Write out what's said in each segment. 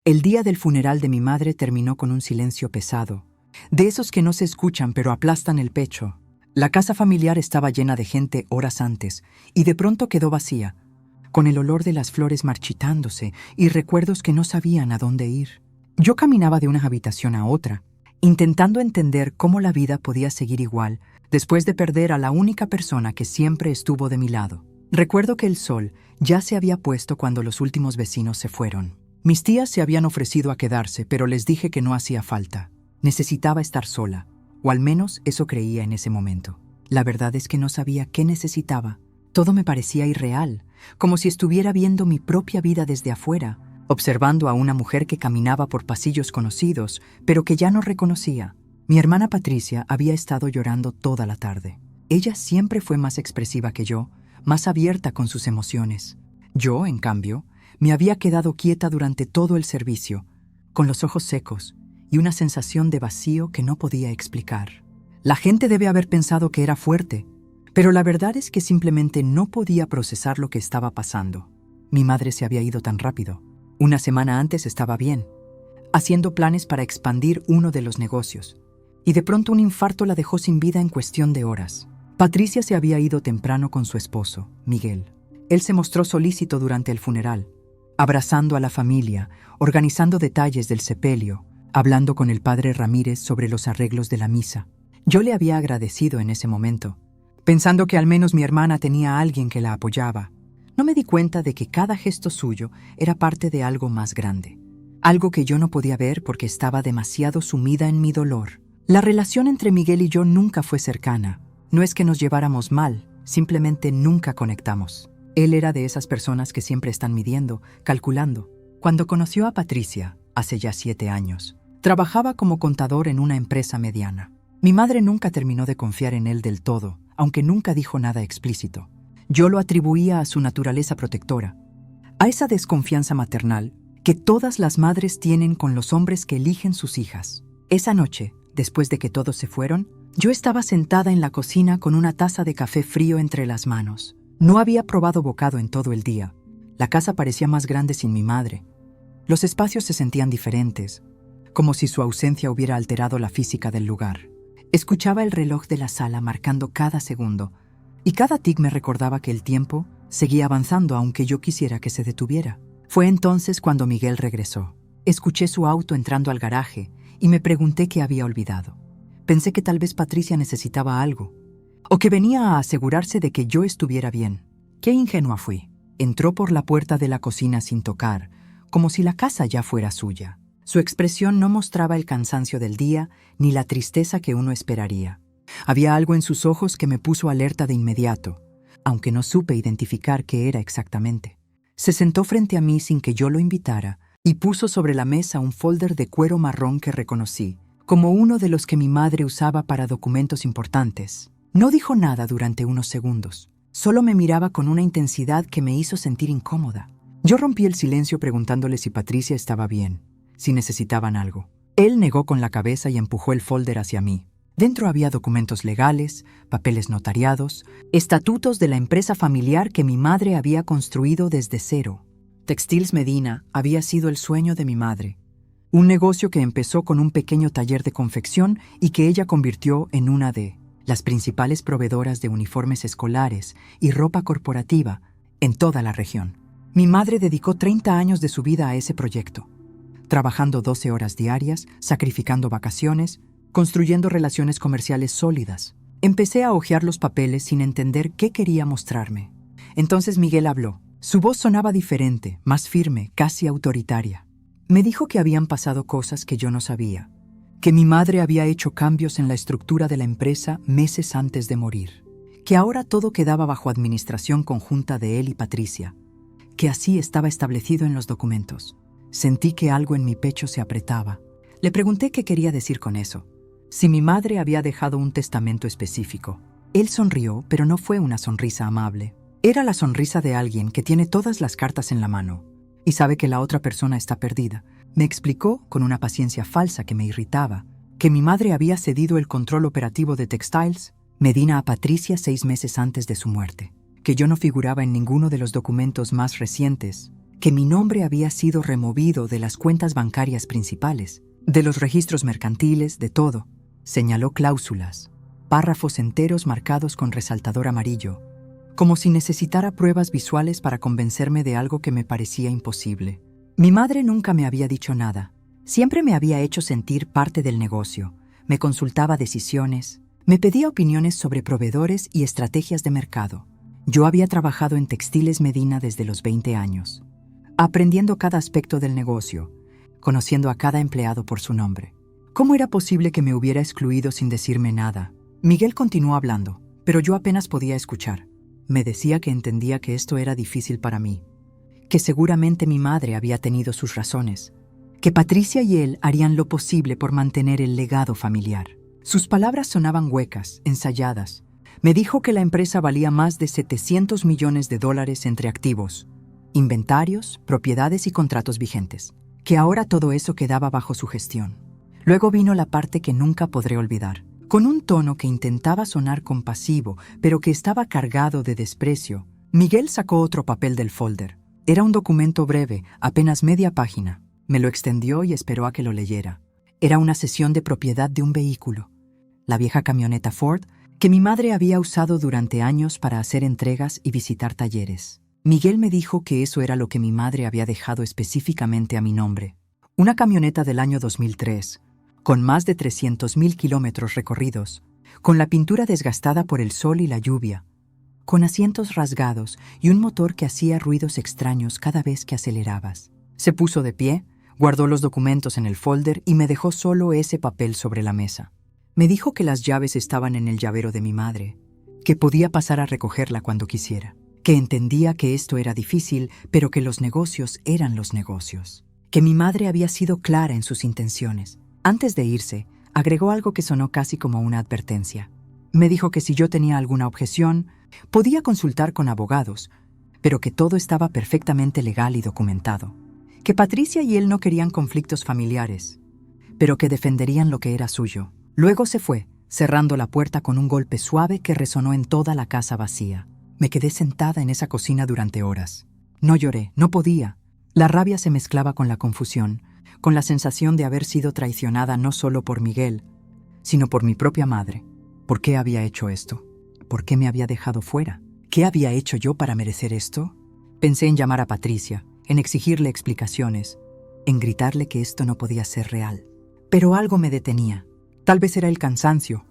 El día del funeral de mi madre terminó con un silencio pesado, de esos que no se escuchan pero aplastan el pecho. La casa familiar estaba llena de gente horas antes y de pronto quedó vacía, con el olor de las flores marchitándose y recuerdos que no sabían a dónde ir. Yo caminaba de una habitación a otra, intentando entender cómo la vida podía seguir igual después de perder a la única persona que siempre estuvo de mi lado. Recuerdo que el sol ya se había puesto cuando los últimos vecinos se fueron. Mis tías se habían ofrecido a quedarse, pero les dije que no hacía falta. Necesitaba estar sola, o al menos eso creía en ese momento. La verdad es que no sabía qué necesitaba. Todo me parecía irreal, como si estuviera viendo mi propia vida desde afuera, observando a una mujer que caminaba por pasillos conocidos, pero que ya no reconocía. Mi hermana Patricia había estado llorando toda la tarde. Ella siempre fue más expresiva que yo, más abierta con sus emociones. Yo, en cambio, me había quedado quieta durante todo el servicio, con los ojos secos y una sensación de vacío que no podía explicar. La gente debe haber pensado que era fuerte, pero la verdad es que simplemente no podía procesar lo que estaba pasando. Mi madre se había ido tan rápido. Una semana antes estaba bien, haciendo planes para expandir uno de los negocios, y de pronto un infarto la dejó sin vida en cuestión de horas. Patricia se había ido temprano con su esposo, Miguel. Él se mostró solícito durante el funeral, abrazando a la familia, organizando detalles del sepelio, hablando con el padre Ramírez sobre los arreglos de la misa. Yo le había agradecido en ese momento, pensando que al menos mi hermana tenía a alguien que la apoyaba. No me di cuenta de que cada gesto suyo era parte de algo más grande, algo que yo no podía ver porque estaba demasiado sumida en mi dolor. La relación entre Miguel y yo nunca fue cercana. No es que nos lleváramos mal, simplemente nunca conectamos. Él era de esas personas que siempre están midiendo, calculando. Cuando conoció a Patricia, hace ya 7 años, trabajaba como contador en una empresa mediana. Mi madre nunca terminó de confiar en él del todo, aunque nunca dijo nada explícito. Yo lo atribuía a su naturaleza protectora, a esa desconfianza maternal que todas las madres tienen con los hombres que eligen sus hijas. Esa noche, después de que todos se fueron, yo estaba sentada en la cocina con una taza de café frío entre las manos. No había probado bocado en todo el día. La casa parecía más grande sin mi madre. Los espacios se sentían diferentes, como si su ausencia hubiera alterado la física del lugar. Escuchaba el reloj de la sala marcando cada segundo, y cada tic me recordaba que el tiempo seguía avanzando aunque yo quisiera que se detuviera. Fue entonces cuando Miguel regresó. Escuché su auto entrando al garaje y me pregunté qué había olvidado. Pensé que tal vez Patricia necesitaba algo, o que venía a asegurarse de que yo estuviera bien. Qué ingenua fui. Entró por la puerta de la cocina sin tocar, como si la casa ya fuera suya. Su expresión no mostraba el cansancio del día ni la tristeza que uno esperaría. Había algo en sus ojos que me puso alerta de inmediato, aunque no supe identificar qué era exactamente. Se sentó frente a mí sin que yo lo invitara y puso sobre la mesa un folder de cuero marrón que reconocí como uno de los que mi madre usaba para documentos importantes. No dijo nada durante unos segundos. Solo me miraba con una intensidad que me hizo sentir incómoda. Yo rompí el silencio preguntándole si Patricia estaba bien, si necesitaban algo. Él negó con la cabeza y empujó el folder hacia mí. Dentro había documentos legales, papeles notariados, estatutos de la empresa familiar que mi madre había construido desde cero. Textiles Medina había sido el sueño de mi madre. Un negocio que empezó con un pequeño taller de confección y que ella convirtió en una de las principales proveedoras de uniformes escolares y ropa corporativa en toda la región. Mi madre dedicó 30 años de su vida a ese proyecto, trabajando 12 horas diarias, sacrificando vacaciones, construyendo relaciones comerciales sólidas. Empecé a hojear los papeles sin entender qué quería mostrarme. Entonces Miguel habló. Su voz sonaba diferente, más firme, casi autoritaria. Me dijo que habían pasado cosas que yo no sabía, que mi madre había hecho cambios en la estructura de la empresa meses antes de morir, que ahora todo quedaba bajo administración conjunta de él y Patricia, que así estaba establecido en los documentos. Sentí que algo en mi pecho se apretaba. Le pregunté qué quería decir con eso, si mi madre había dejado un testamento específico. Él sonrió, pero no fue una sonrisa amable. Era la sonrisa de alguien que tiene todas las cartas en la mano y sabe que la otra persona está perdida. Me explicó, con una paciencia falsa que me irritaba, que mi madre había cedido el control operativo de Textiles Medina a Patricia 6 meses antes de su muerte, que yo no figuraba en ninguno de los documentos más recientes, que mi nombre había sido removido de las cuentas bancarias principales, de los registros mercantiles, de todo. Señaló cláusulas, párrafos enteros marcados con resaltador amarillo, como si necesitara pruebas visuales para convencerme de algo que me parecía imposible. Mi madre nunca me había dicho nada. Siempre me había hecho sentir parte del negocio. Me consultaba decisiones, me pedía opiniones sobre proveedores y estrategias de mercado. Yo había trabajado en Textiles Medina desde los 20 años, aprendiendo cada aspecto del negocio, conociendo a cada empleado por su nombre. ¿Cómo era posible que me hubiera excluido sin decirme nada? Miguel continuó hablando, pero yo apenas podía escuchar. Me decía que entendía que esto era difícil para mí, que seguramente mi madre había tenido sus razones, que Patricia y él harían lo posible por mantener el legado familiar. Sus palabras sonaban huecas, ensayadas. Me dijo que la empresa valía más de $700 millones entre activos, inventarios, propiedades y contratos vigentes, que ahora todo eso quedaba bajo su gestión. Luego vino la parte que nunca podré olvidar. Con un tono que intentaba sonar compasivo, pero que estaba cargado de desprecio, Miguel sacó otro papel del folder. Era un documento breve, apenas media página. Me lo extendió y esperó a que lo leyera. Era una cesión de propiedad de un vehículo, la vieja camioneta Ford, que mi madre había usado durante años para hacer entregas y visitar talleres. Miguel me dijo que eso era lo que mi madre había dejado específicamente a mi nombre. Una camioneta del año 2003, con más de 300,000 kilómetros recorridos, con la pintura desgastada por el sol y la lluvia, con asientos rasgados y un motor que hacía ruidos extraños cada vez que acelerabas. Se puso de pie, guardó los documentos en el folder y me dejó solo ese papel sobre la mesa. Me dijo que las llaves estaban en el llavero de mi madre, que podía pasar a recogerla cuando quisiera, que entendía que esto era difícil, pero que los negocios eran los negocios, que mi madre había sido clara en sus intenciones. Antes de irse, agregó algo que sonó casi como una advertencia. Me dijo que si yo tenía alguna objeción, podía consultar con abogados, pero que todo estaba perfectamente legal y documentado, que Patricia y él no querían conflictos familiares, pero que defenderían lo que era suyo. Luego se fue, cerrando la puerta con un golpe suave que resonó en toda la casa vacía. Me quedé sentada en esa cocina durante horas. No lloré, no podía. La rabia se mezclaba con la confusión, con la sensación de haber sido traicionada no solo por Miguel, sino por mi propia madre. ¿Por qué había hecho esto? ¿Por qué me había dejado fuera? ¿Qué había hecho yo para merecer esto? Pensé en llamar a Patricia, en exigirle explicaciones, en gritarle que esto no podía ser real. Pero algo me detenía. Tal vez era el cansancio,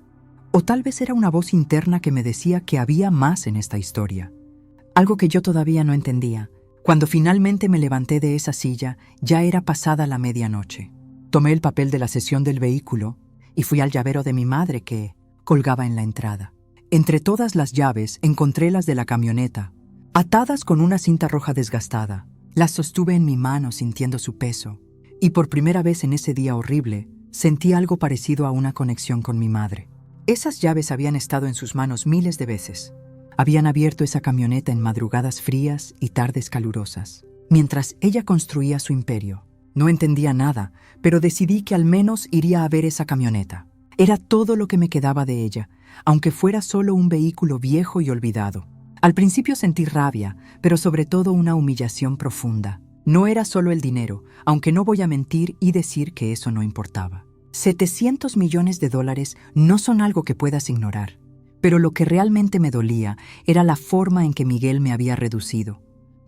o tal vez era una voz interna que me decía que había más en esta historia. Algo que yo todavía no entendía. Cuando finalmente me levanté de esa silla, ya era pasada la medianoche. Tomé el papel de la cesión del vehículo y fui al llavero de mi madre que colgaba en la entrada. Entre todas las llaves encontré las de la camioneta, atadas con una cinta roja desgastada. Las sostuve en mi mano sintiendo su peso, y por primera vez en ese día horrible, sentí algo parecido a una conexión con mi madre. Esas llaves habían estado en sus manos miles de veces. Habían abierto esa camioneta en madrugadas frías y tardes calurosas, mientras ella construía su imperio. No entendía nada, pero decidí que al menos iría a ver esa camioneta. Era todo lo que me quedaba de ella, aunque fuera solo un vehículo viejo y olvidado. Al principio sentí rabia, pero sobre todo una humillación profunda. No era solo el dinero, aunque no voy a mentir y decir que eso no importaba. $700 millones no son algo que puedas ignorar. Pero lo que realmente me dolía era la forma en que Miguel me había reducido.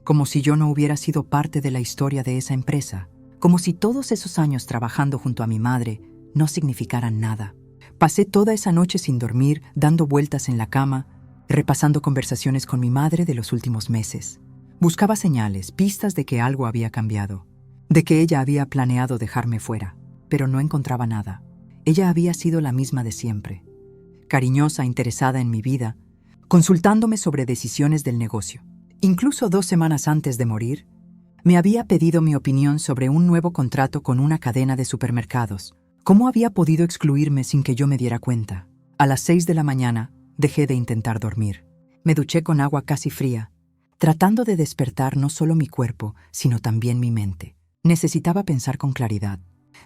Como si yo no hubiera sido parte de la historia de esa empresa. Como si todos esos años trabajando junto a mi madre no significaran nada. Pasé toda esa noche sin dormir, dando vueltas en la cama, repasando conversaciones con mi madre de los últimos meses. Buscaba señales, pistas de que algo había cambiado, de que ella había planeado dejarme fuera, pero no encontraba nada. Ella había sido la misma de siempre, cariñosa, interesada en mi vida, consultándome sobre decisiones del negocio. Incluso 2 semanas antes de morir, me había pedido mi opinión sobre un nuevo contrato con una cadena de supermercados. ¿Cómo había podido excluirme sin que yo me diera cuenta? A las 6 de la mañana, dejé de intentar dormir. Me duché con agua casi fría, tratando de despertar no solo mi cuerpo, sino también mi mente. Necesitaba pensar con claridad.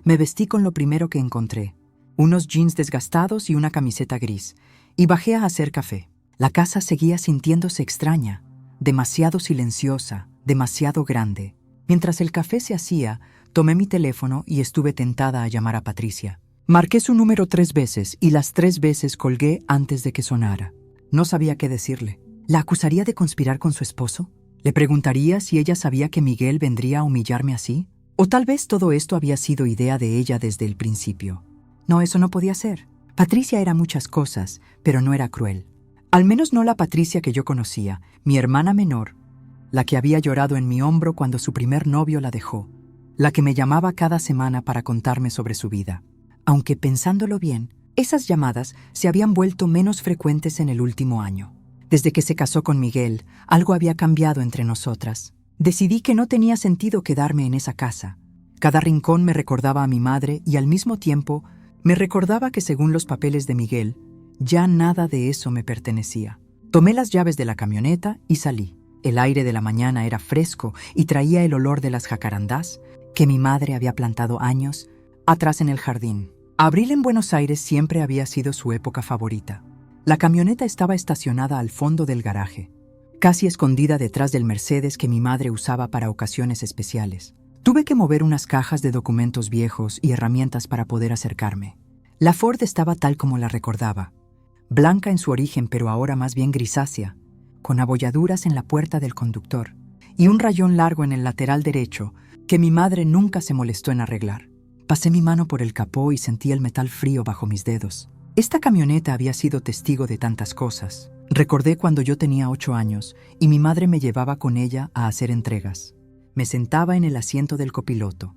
Me vestí con lo primero que encontré, unos jeans desgastados y una camiseta gris, y bajé a hacer café. La casa seguía sintiéndose extraña, demasiado silenciosa, demasiado grande. Mientras el café se hacía, tomé mi teléfono y estuve tentada a llamar a Patricia. Marqué su número 3 veces y las 3 veces colgué antes de que sonara. No sabía qué decirle. ¿La acusaría de conspirar con su esposo? ¿Le preguntaría si ella sabía que Miguel vendría a humillarme así? ¿O tal vez todo esto había sido idea de ella desde el principio? No, eso no podía ser. Patricia era muchas cosas, pero no era cruel. Al menos no la Patricia que yo conocía, mi hermana menor, la que había llorado en mi hombro cuando su primer novio la dejó, la que me llamaba cada semana para contarme sobre su vida. Aunque pensándolo bien, esas llamadas se habían vuelto menos frecuentes en el último año. Desde que se casó con Miguel, algo había cambiado entre nosotras. Decidí que no tenía sentido quedarme en esa casa. Cada rincón me recordaba a mi madre y al mismo tiempo me recordaba que según los papeles de Miguel, ya nada de eso me pertenecía. Tomé las llaves de la camioneta y salí. El aire de la mañana era fresco y traía el olor de las jacarandás que mi madre había plantado años atrás en el jardín. Abril en Buenos Aires siempre había sido su época favorita. La camioneta estaba estacionada al fondo del garaje, casi escondida detrás del Mercedes que mi madre usaba para ocasiones especiales. Tuve que mover unas cajas de documentos viejos y herramientas para poder acercarme. La Ford estaba tal como la recordaba, blanca en su origen pero ahora más bien grisácea, con abolladuras en la puerta del conductor y un rayón largo en el lateral derecho que mi madre nunca se molestó en arreglar. Pasé mi mano por el capó y sentí el metal frío bajo mis dedos. Esta camioneta había sido testigo de tantas cosas. Recordé cuando yo tenía 8 años y mi madre me llevaba con ella a hacer entregas. Me sentaba en el asiento del copiloto,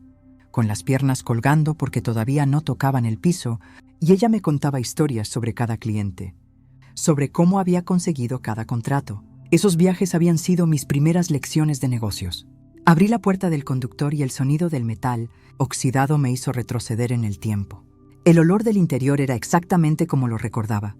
con las piernas colgando porque todavía no tocaban el piso, y ella me contaba historias sobre cada cliente, sobre cómo había conseguido cada contrato. Esos viajes habían sido mis primeras lecciones de negocios. Abrí la puerta del conductor y el sonido del metal oxidado me hizo retroceder en el tiempo. El olor del interior era exactamente como lo recordaba.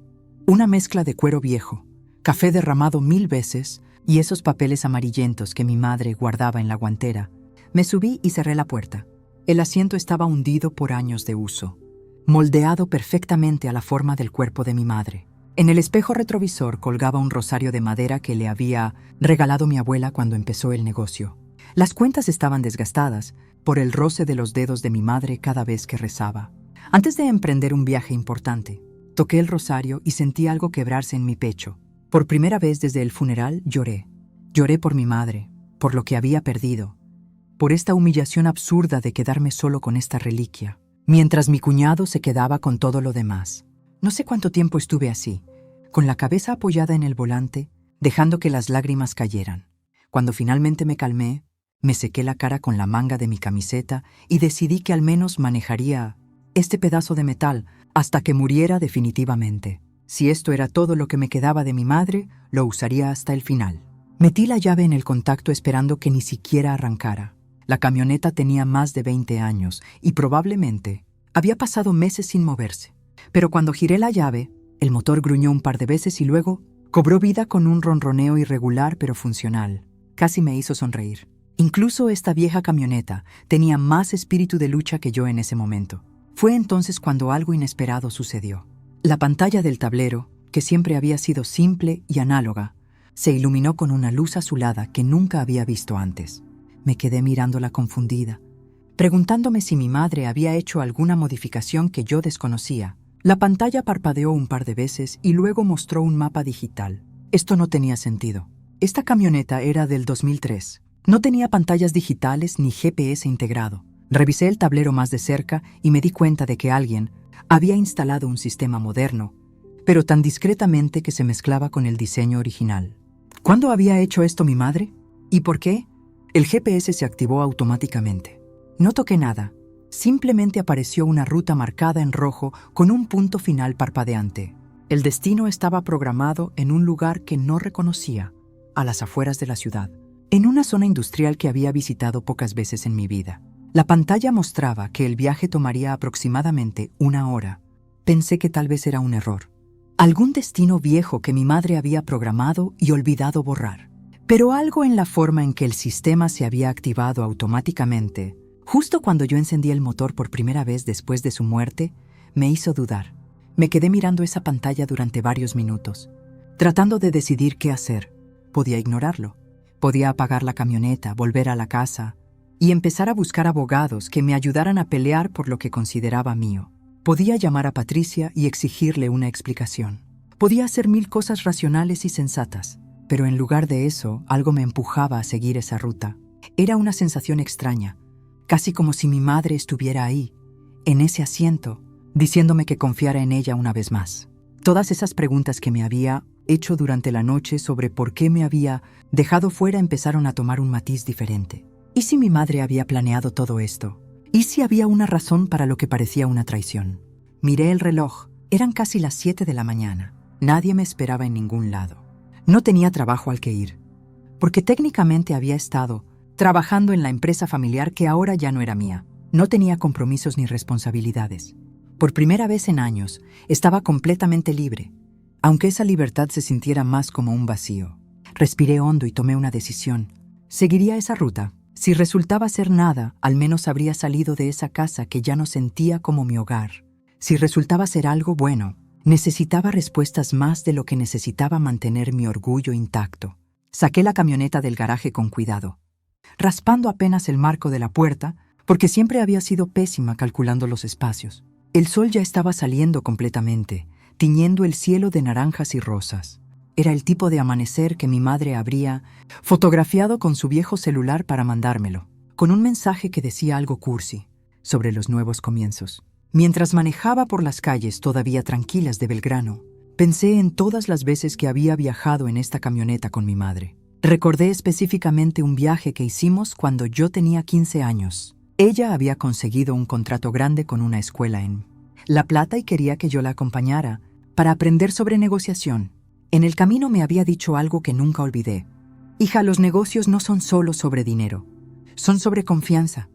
Una mezcla de cuero viejo, café derramado 1000 veces y esos papeles amarillentos que mi madre guardaba en la guantera. Me subí y cerré la puerta. El asiento estaba hundido por años de uso, moldeado perfectamente a la forma del cuerpo de mi madre. En el espejo retrovisor colgaba un rosario de madera que le había regalado mi abuela cuando empezó el negocio. Las cuentas estaban desgastadas por el roce de los dedos de mi madre cada vez que rezaba. Antes de emprender un viaje importante, toqué el rosario y sentí algo quebrarse en mi pecho. Por primera vez desde el funeral lloré. Lloré por mi madre, por lo que había perdido, por esta humillación absurda de quedarme solo con esta reliquia, mientras mi cuñado se quedaba con todo lo demás. No sé cuánto tiempo estuve así, con la cabeza apoyada en el volante, dejando que las lágrimas cayeran. Cuando finalmente me calmé, me sequé la cara con la manga de mi camiseta y decidí que al menos manejaría este pedazo de metal hasta que muriera definitivamente. Si esto era todo lo que me quedaba de mi madre, lo usaría hasta el final. Metí la llave en el contacto esperando que ni siquiera arrancara. La camioneta tenía más de 20 años y probablemente había pasado meses sin moverse. Pero cuando giré la llave, el motor gruñó un par de veces y luego cobró vida con un ronroneo irregular pero funcional. Casi me hizo sonreír. Incluso esta vieja camioneta tenía más espíritu de lucha que yo en ese momento. Fue entonces cuando algo inesperado sucedió. La pantalla del tablero, que siempre había sido simple y análoga, se iluminó con una luz azulada que nunca había visto antes. Me quedé mirándola confundida, preguntándome si mi madre había hecho alguna modificación que yo desconocía. La pantalla parpadeó un par de veces y luego mostró un mapa digital. Esto no tenía sentido. Esta camioneta era del 2003. No tenía pantallas digitales ni GPS integrado. Revisé el tablero más de cerca y me di cuenta de que alguien había instalado un sistema moderno, pero tan discretamente que se mezclaba con el diseño original. ¿Cuándo había hecho esto mi madre? ¿Y por qué? El GPS se activó automáticamente. No toqué nada. Simplemente apareció una ruta marcada en rojo con un punto final parpadeante. El destino estaba programado en un lugar que no reconocía, a las afueras de la ciudad, en una zona industrial que había visitado pocas veces en mi vida. La pantalla mostraba que el viaje tomaría aproximadamente 1 hora. Pensé que tal vez era un error. Algún destino viejo que mi madre había programado y olvidado borrar. Pero algo en la forma en que el sistema se había activado automáticamente, justo cuando yo encendí el motor por primera vez después de su muerte, me hizo dudar. Me quedé mirando esa pantalla durante varios minutos, tratando de decidir qué hacer. Podía ignorarlo. Podía apagar la camioneta, volver a la casa, y empezar a buscar abogados que me ayudaran a pelear por lo que consideraba mío. Podía llamar a Patricia y exigirle una explicación. Podía hacer 1000 cosas racionales y sensatas, pero en lugar de eso, algo me empujaba a seguir esa ruta. Era una sensación extraña, casi como si mi madre estuviera ahí, en ese asiento, diciéndome que confiara en ella una vez más. Todas esas preguntas que me había hecho durante la noche sobre por qué me había dejado fuera empezaron a tomar un matiz diferente. ¿Y si mi madre había planeado todo esto? ¿Y si había una razón para lo que parecía una traición? Miré el reloj. Eran casi las 7 de la mañana. Nadie me esperaba en ningún lado. No tenía trabajo al que ir, porque técnicamente había estado trabajando en la empresa familiar que ahora ya no era mía. No tenía compromisos ni responsabilidades. Por primera vez en años, estaba completamente libre, aunque esa libertad se sintiera más como un vacío. Respiré hondo y tomé una decisión. ¿Seguiría esa ruta? Si resultaba ser nada, al menos habría salido de esa casa que ya no sentía como mi hogar. Si resultaba ser algo bueno, necesitaba respuestas más de lo que necesitaba mantener mi orgullo intacto. Saqué la camioneta del garaje con cuidado, raspando apenas el marco de la puerta, porque siempre había sido pésima calculando los espacios. El sol ya estaba saliendo completamente, tiñendo el cielo de naranjas y rosas. Era el tipo de amanecer que mi madre habría fotografiado con su viejo celular para mandármelo, con un mensaje que decía algo cursi, sobre los nuevos comienzos. Mientras manejaba por las calles todavía tranquilas de Belgrano, pensé en todas las veces que había viajado en esta camioneta con mi madre. Recordé específicamente un viaje que hicimos cuando yo tenía 15 años. Ella había conseguido un contrato grande con una escuela en La Plata y quería que yo la acompañara para aprender sobre negociación. En el camino me había dicho algo que nunca olvidé. Hija, los negocios no son solo sobre dinero. Son sobre confianza,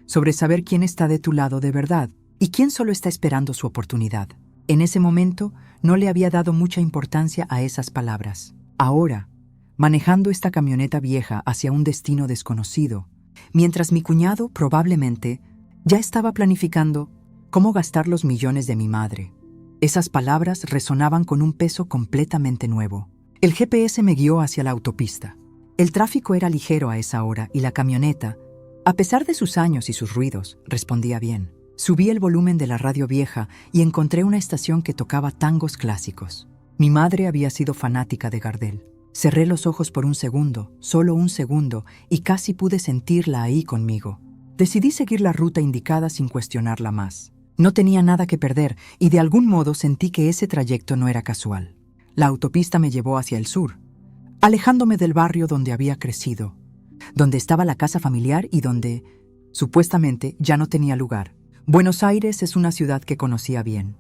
sobre saber quién está de tu lado de verdad y quién solo está esperando su oportunidad. En ese momento no le había dado mucha importancia a esas palabras. Ahora, manejando esta camioneta vieja hacia un destino desconocido, mientras mi cuñado probablemente ya estaba planificando cómo gastar los millones de mi madre. Esas palabras resonaban con un peso completamente nuevo. El GPS me guió hacia la autopista. El tráfico era ligero a esa hora y la camioneta, a pesar de sus años y sus ruidos, respondía bien. Subí el volumen de la radio vieja y encontré una estación que tocaba tangos clásicos. Mi madre había sido fanática de Gardel. Cerré los ojos por un segundo, solo un segundo, y casi pude sentirla ahí conmigo. Decidí seguir la ruta indicada sin cuestionarla más. No tenía nada que perder y de algún modo sentí que ese trayecto no era casual. La autopista me llevó hacia el sur, alejándome del barrio donde había crecido, donde estaba la casa familiar y donde, supuestamente, ya no tenía lugar. Buenos Aires es una ciudad que conocía bien.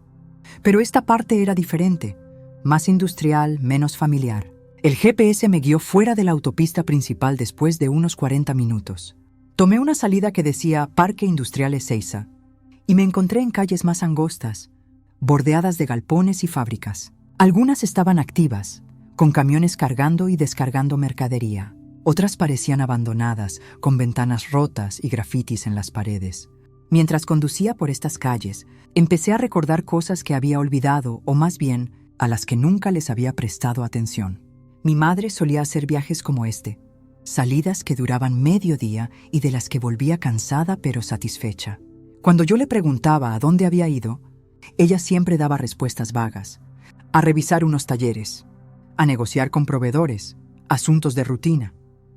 Pero esta parte era diferente, más industrial, menos familiar. El GPS me guió fuera de la autopista principal después de unos 40 minutos. Tomé una salida que decía Parque Industrial Ezeiza y me encontré en calles más angostas, bordeadas de galpones y fábricas. Algunas estaban activas, con camiones cargando y descargando mercadería. Otras parecían abandonadas, con ventanas rotas y grafitis en las paredes. Mientras conducía por estas calles, empecé a recordar cosas que había olvidado o más bien a las que nunca les había prestado atención. Mi madre solía hacer viajes como este, salidas que duraban medio día y de las que volvía cansada pero satisfecha. Cuando yo le preguntaba a dónde había ido, ella siempre daba respuestas vagas. A revisar unos talleres, a negociar con proveedores, asuntos de rutina.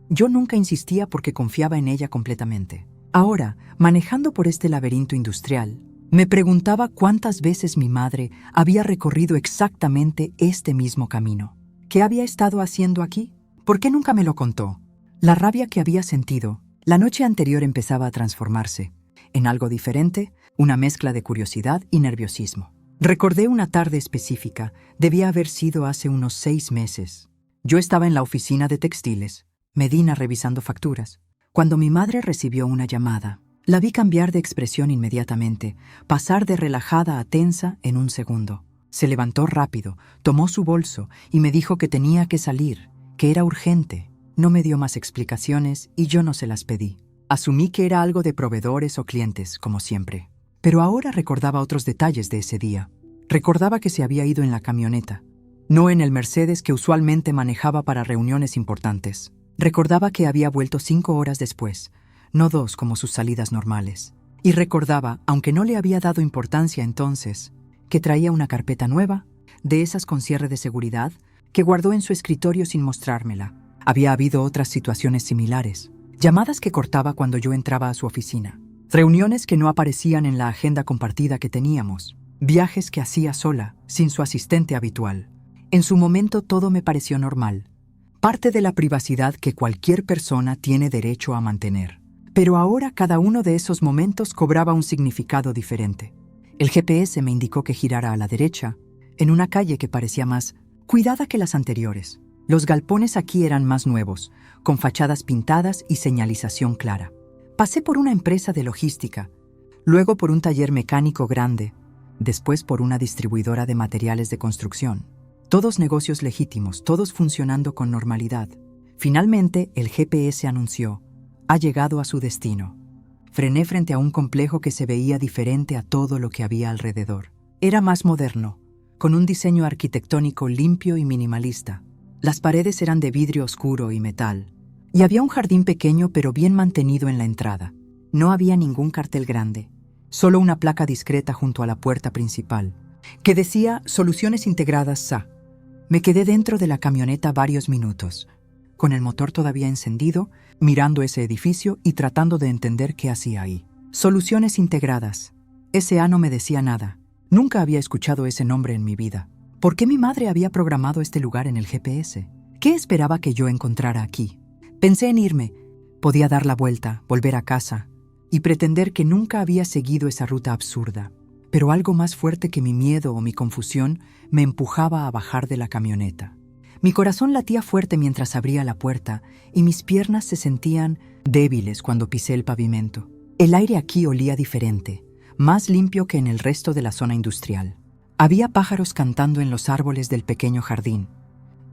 Yo nunca insistía porque confiaba en ella completamente. Ahora, manejando por este laberinto industrial, me preguntaba cuántas veces mi madre había recorrido exactamente este mismo camino. ¿Qué había estado haciendo aquí? ¿Por qué nunca me lo contó? La rabia que había sentido la noche anterior empezaba a transformarse en algo diferente, una mezcla de curiosidad y nerviosismo. Recordé una tarde específica, debía haber sido hace unos 6 meses. Yo estaba en la oficina de textiles, Medina revisando facturas, cuando mi madre recibió una llamada. La vi cambiar de expresión inmediatamente, pasar de relajada a tensa en un segundo. Se levantó rápido, tomó su bolso y me dijo que tenía que salir, que era urgente. No me dio más explicaciones y yo no se las pedí. Asumí que era algo de proveedores o clientes, como siempre. Pero ahora recordaba otros detalles de ese día. Recordaba que se había ido en la camioneta, no en el Mercedes que usualmente manejaba para reuniones importantes. Recordaba que había vuelto 5 horas después, no dos como sus salidas normales. Y recordaba, aunque no le había dado importancia entonces, que traía una carpeta nueva, de esas con cierre de seguridad, que guardó en su escritorio sin mostrármela. Había habido otras situaciones similares, llamadas que cortaba cuando yo entraba a su oficina, reuniones que no aparecían en la agenda compartida que teníamos, viajes que hacía sola, sin su asistente habitual. En su momento todo me pareció normal, parte de la privacidad que cualquier persona tiene derecho a mantener. Pero ahora cada uno de esos momentos cobraba un significado diferente. El GPS me indicó que girara a la derecha, en una calle que parecía más cuidada que las anteriores. Los galpones aquí eran más nuevos, con fachadas pintadas y señalización clara. Pasé por una empresa de logística, luego por un taller mecánico grande, después por una distribuidora de materiales de construcción. Todos negocios legítimos, todos funcionando con normalidad. Finalmente, el GPS anunció: ha llegado a su destino. Frené frente a un complejo que se veía diferente a todo lo que había alrededor. Era más moderno, con un diseño arquitectónico limpio y minimalista. Las paredes eran de vidrio oscuro y metal, y había un jardín pequeño pero bien mantenido en la entrada. No había ningún cartel grande, solo una placa discreta junto a la puerta principal, que decía Soluciones Integradas SA. Me quedé dentro de la camioneta varios minutos, con el motor todavía encendido, mirando ese edificio y tratando de entender qué hacía ahí. Soluciones Integradas. SA no me decía nada. Nunca había escuchado ese nombre en mi vida. ¿Por qué mi madre había programado este lugar en el GPS? ¿Qué esperaba que yo encontrara aquí? Pensé en irme. Podía dar la vuelta, volver a casa y pretender que nunca había seguido esa ruta absurda. Pero algo más fuerte que mi miedo o mi confusión me empujaba a bajar de la camioneta. Mi corazón latía fuerte mientras abría la puerta y mis piernas se sentían débiles cuando pisé el pavimento. El aire aquí olía diferente, más limpio que en el resto de la zona industrial. Había pájaros cantando en los árboles del pequeño jardín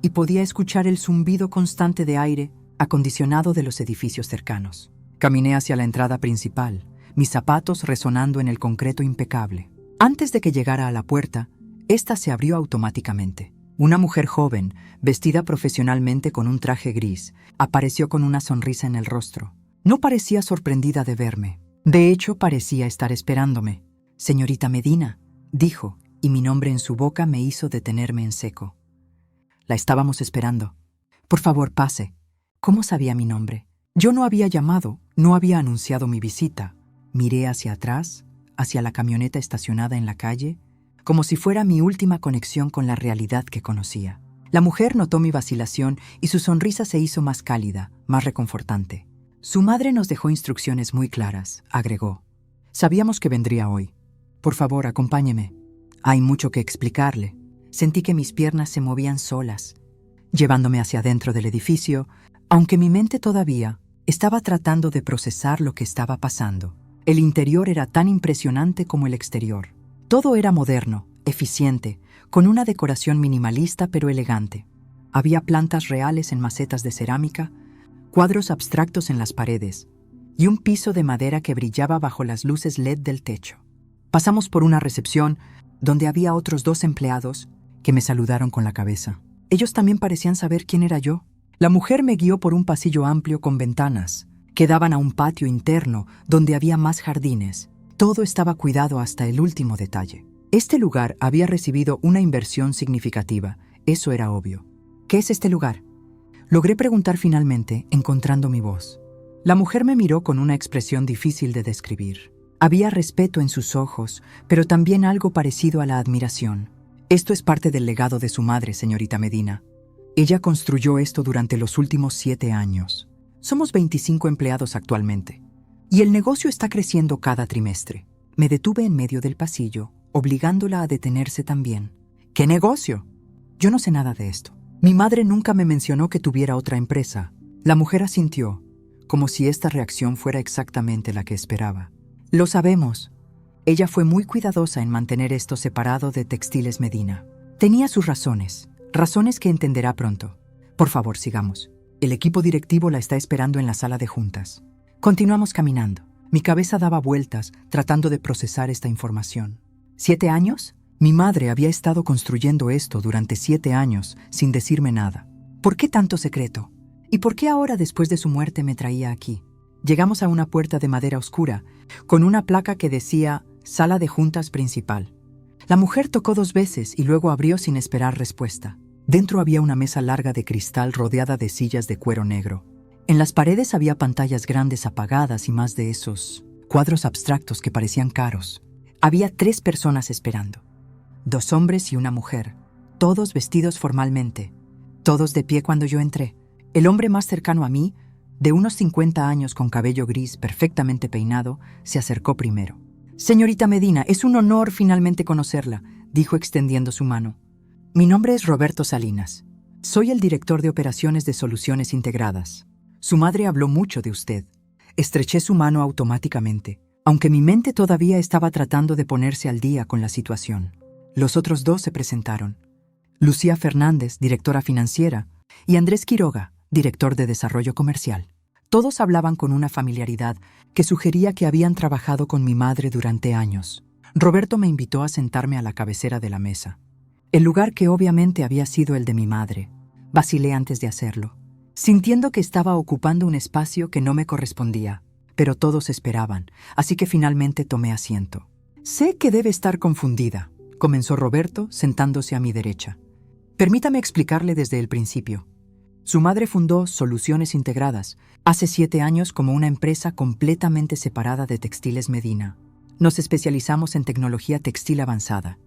y podía escuchar el zumbido constante de aire acondicionado de los edificios cercanos. Caminé hacia la entrada principal, mis zapatos resonando en el concreto impecable. Antes de que llegara a la puerta, esta se abrió automáticamente. Una mujer joven, vestida profesionalmente con un traje gris, apareció con una sonrisa en el rostro. No parecía sorprendida de verme. De hecho, parecía estar esperándome. «Señorita Medina», dijo, y mi nombre en su boca me hizo detenerme en seco. La estábamos esperando. «Por favor, pase». ¿Cómo sabía mi nombre? Yo no había llamado, no había anunciado mi visita. Miré hacia atrás, hacia la camioneta estacionada en la calle, como si fuera mi última conexión con la realidad que conocía. La mujer notó mi vacilación y su sonrisa se hizo más cálida, más reconfortante. «Su madre nos dejó instrucciones muy claras», agregó. «Sabíamos que vendría hoy. Por favor, acompáñeme. Hay mucho que explicarle». Sentí que mis piernas se movían solas, llevándome hacia adentro del edificio, aunque mi mente todavía estaba tratando de procesar lo que estaba pasando. El interior era tan impresionante como el exterior. Todo era moderno, eficiente, con una decoración minimalista pero elegante. Había plantas reales en macetas de cerámica, cuadros abstractos en las paredes y un piso de madera que brillaba bajo las luces LED del techo. Pasamos por una recepción donde había otros 2 empleados que me saludaron con la cabeza. Ellos también parecían saber quién era yo. La mujer me guió por un pasillo amplio con ventanas que daban a un patio interno donde había más jardines. Todo estaba cuidado hasta el último detalle. Este lugar había recibido una inversión significativa, eso era obvio. ¿Qué es este lugar?, logré preguntar finalmente, encontrando mi voz. La mujer me miró con una expresión difícil de describir. Había respeto en sus ojos, pero también algo parecido a la admiración. «Esto es parte del legado de su madre, señorita Medina. Ella construyó esto durante los últimos 7 años. Somos 25 empleados actualmente, y el negocio está creciendo cada trimestre». Me detuve en medio del pasillo, obligándola a detenerse también. «¿Qué negocio?». «Yo no sé nada de esto. Mi madre nunca me mencionó que tuviera otra empresa». La mujer asintió, como si esta reacción fuera exactamente la que esperaba. «Lo sabemos». Ella fue muy cuidadosa en mantener esto separado de Textiles Medina. Tenía sus razones que entenderá pronto. «Por favor, sigamos. El equipo directivo la está esperando en la sala de juntas». Continuamos caminando. Mi cabeza daba vueltas tratando de procesar esta información. ¿7 años? Mi madre había estado construyendo esto durante 7 años sin decirme nada. ¿Por qué tanto secreto? ¿Y por qué ahora, después de su muerte, me traía aquí? Llegamos a una puerta de madera oscura, con una placa que decía «Sala de Juntas Principal». La mujer tocó 2 veces y luego abrió sin esperar respuesta. Dentro había una mesa larga de cristal rodeada de sillas de cuero negro. En las paredes había pantallas grandes apagadas y más de esos cuadros abstractos que parecían caros. Había 3 personas esperando. 2 hombres y una mujer, todos vestidos formalmente, todos de pie cuando yo entré. El hombre más cercano a mí, de unos 50 años con cabello gris perfectamente peinado, se acercó primero. «Señorita Medina, es un honor finalmente conocerla», dijo extendiendo su mano. «Mi nombre es Roberto Salinas. Soy el director de operaciones de Soluciones Integradas. Su madre habló mucho de usted». Estreché su mano automáticamente, aunque mi mente todavía estaba tratando de ponerse al día con la situación. Los otros 2 se presentaron. Lucía Fernández, directora financiera, y Andrés Quiroga, director de desarrollo comercial. Todos hablaban con una familiaridad que sugería que habían trabajado con mi madre durante años. Roberto me invitó a sentarme a la cabecera de la mesa, el lugar que obviamente había sido el de mi madre. Vacilé antes de hacerlo, sintiendo que estaba ocupando un espacio que no me correspondía, pero todos esperaban, así que finalmente tomé asiento. «Sé que debe estar confundida», comenzó Roberto, sentándose a mi derecha. «Permítame explicarle desde el principio. Su madre fundó Soluciones Integradas hace 7 años como una empresa completamente separada de Textiles Medina. Nos especializamos en tecnología textil avanzada,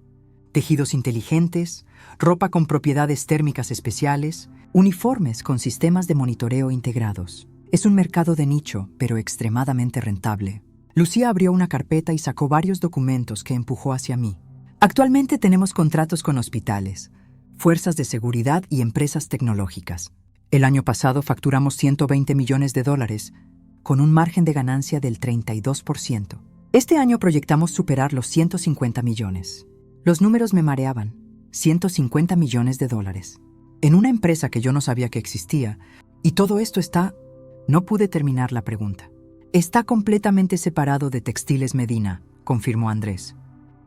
tejidos inteligentes, ropa con propiedades térmicas especiales, uniformes con sistemas de monitoreo integrados. Es un mercado de nicho, pero extremadamente rentable». Lucía abrió una carpeta y sacó varios documentos que empujó hacia mí. «Actualmente tenemos contratos con hospitales, fuerzas de seguridad y empresas tecnológicas. El año pasado facturamos $120 millones, con un margen de ganancia del 32%. Este año proyectamos superar los 150 millones. Los números me mareaban. $150 millones. En una empresa que yo no sabía que existía, y todo esto está... No pude terminar la pregunta. «Está completamente separado de Textiles Medina», confirmó Andrés.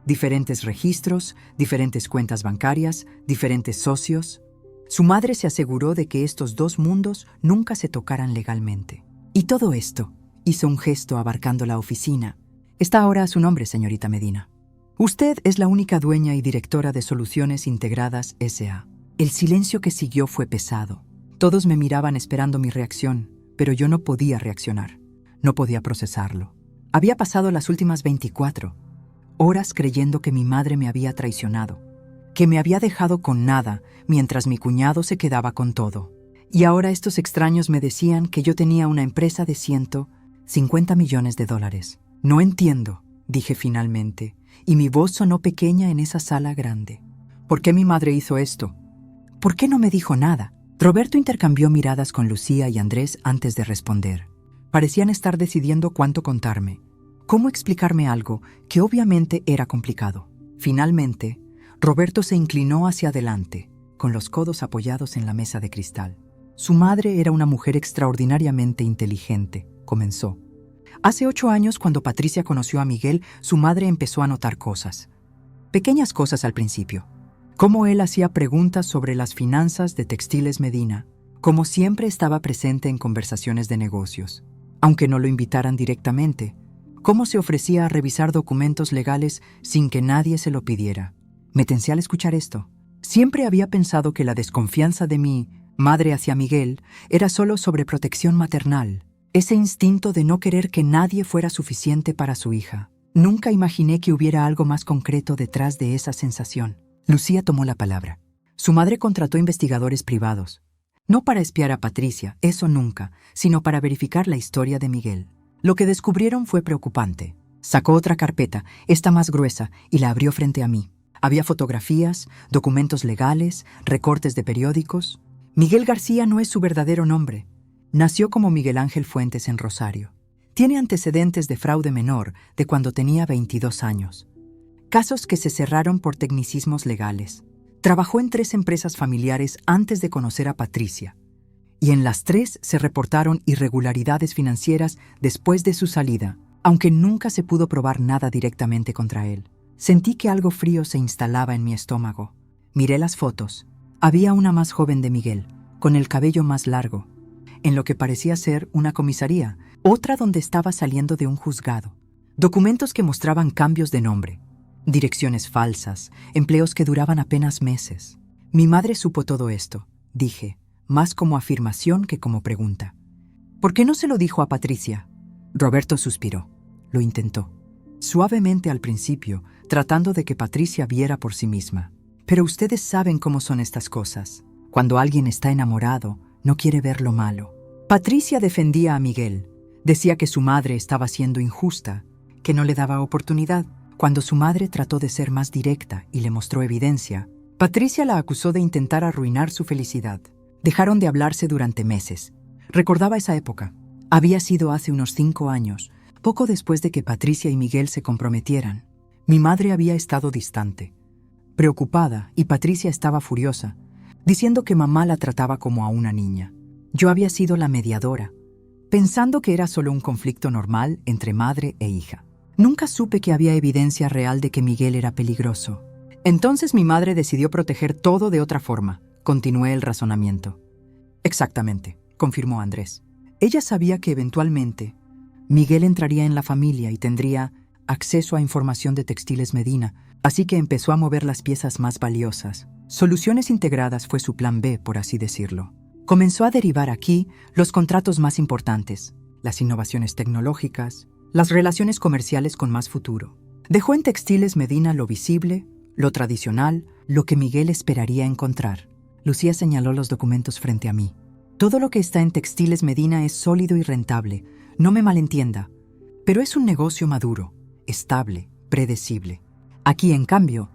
«Diferentes registros, diferentes cuentas bancarias, diferentes socios». Su madre se aseguró de que estos 2 mundos nunca se tocaran legalmente. «Y todo esto», hizo un gesto abarcando la oficina, «está ahora a su nombre, señorita Medina. Usted es la única dueña y directora de Soluciones Integradas S.A». El silencio que siguió fue pesado. Todos me miraban esperando mi reacción, pero yo no podía reaccionar. No podía procesarlo. Había pasado las últimas 24 horas creyendo que mi madre me había traicionado, que me había dejado con nada mientras mi cuñado se quedaba con todo. Y ahora estos extraños me decían que yo tenía una empresa de $150 millones. «No entiendo», dije finalmente, y mi voz sonó pequeña en esa sala grande. «¿Por qué mi madre hizo esto? ¿Por qué no me dijo nada?» Roberto intercambió miradas con Lucía y Andrés antes de responder. Parecían estar decidiendo cuánto contarme, cómo explicarme algo que obviamente era complicado. Finalmente, Roberto se inclinó hacia adelante, con los codos apoyados en la mesa de cristal. «Su madre era una mujer extraordinariamente inteligente», comenzó. «Hace 8 años, cuando Patricia conoció a Miguel, su madre empezó a notar cosas. Pequeñas cosas al principio. Cómo él hacía preguntas sobre las finanzas de Textiles Medina, como siempre estaba presente en conversaciones de negocios, aunque no lo invitaran directamente. Cómo se ofrecía a revisar documentos legales sin que nadie se lo pidiera. Me tensé al escuchar esto. Siempre había pensado que la desconfianza de mi madre hacia Miguel era solo sobre protección maternal, ese instinto de no querer que nadie fuera suficiente para su hija. Nunca imaginé que hubiera algo más concreto detrás de esa sensación». Lucía tomó la palabra. Su madre contrató investigadores privados. No para espiar a Patricia, eso nunca, sino para verificar la historia de Miguel. Lo que descubrieron fue preocupante. Sacó otra carpeta, esta más gruesa, y la abrió frente a mí. Había fotografías, documentos legales, recortes de periódicos. Miguel García no es su verdadero nombre. Nació como Miguel Ángel Fuentes en Rosario. Tiene antecedentes de fraude menor de cuando tenía 22 años. Casos que se cerraron por tecnicismos legales. Trabajó en 3 empresas familiares antes de conocer a Patricia, y en las 3 se reportaron irregularidades financieras después de su salida, aunque nunca se pudo probar nada directamente contra él. Sentí que algo frío se instalaba en mi estómago. Miré las fotos. Había una más joven de Miguel, con el cabello más largo, en lo que parecía ser una comisaría, otra donde estaba saliendo de un juzgado, documentos que mostraban cambios de nombre, direcciones falsas, empleos que duraban apenas meses. Mi madre supo todo esto, dije, más como afirmación que como pregunta. ¿Por qué no se lo dijo a Patricia? Roberto suspiró. Lo intentó. Suavemente al principio, tratando de que Patricia viera por sí misma. Pero ustedes saben cómo son estas cosas. Cuando alguien está enamorado, no quiere ver lo malo. Patricia defendía a Miguel. Decía que su madre estaba siendo injusta, que no le daba oportunidad. Cuando su madre trató de ser más directa y le mostró evidencia, Patricia la acusó de intentar arruinar su felicidad. Dejaron de hablarse durante meses. Recordaba esa época. Había sido hace unos 5 años, poco después de que Patricia y Miguel se comprometieran. Mi madre había estado distante, preocupada, y Patricia estaba furiosa, diciendo que mamá la trataba como a una niña. Yo había sido la mediadora, pensando que era solo un conflicto normal entre madre e hija. Nunca supe que había evidencia real de que Miguel era peligroso. Entonces mi madre decidió proteger todo de otra forma. Continué el razonamiento. Exactamente, confirmó Andrés. Ella sabía que eventualmente Miguel entraría en la familia y tendría acceso a información de Textiles Medina, así que empezó a mover las piezas más valiosas. Soluciones Integradas fue su plan B, por así decirlo. Comenzó a derivar aquí los contratos más importantes, las innovaciones tecnológicas, las relaciones comerciales con más futuro. Dejó en Textiles Medina lo visible, lo tradicional, lo que Miguel esperaría encontrar. Lucía señaló los documentos frente a mí. Todo lo que está en Textiles Medina es sólido y rentable, no me malentienda, pero es un negocio maduro, estable, predecible. Aquí, en cambio,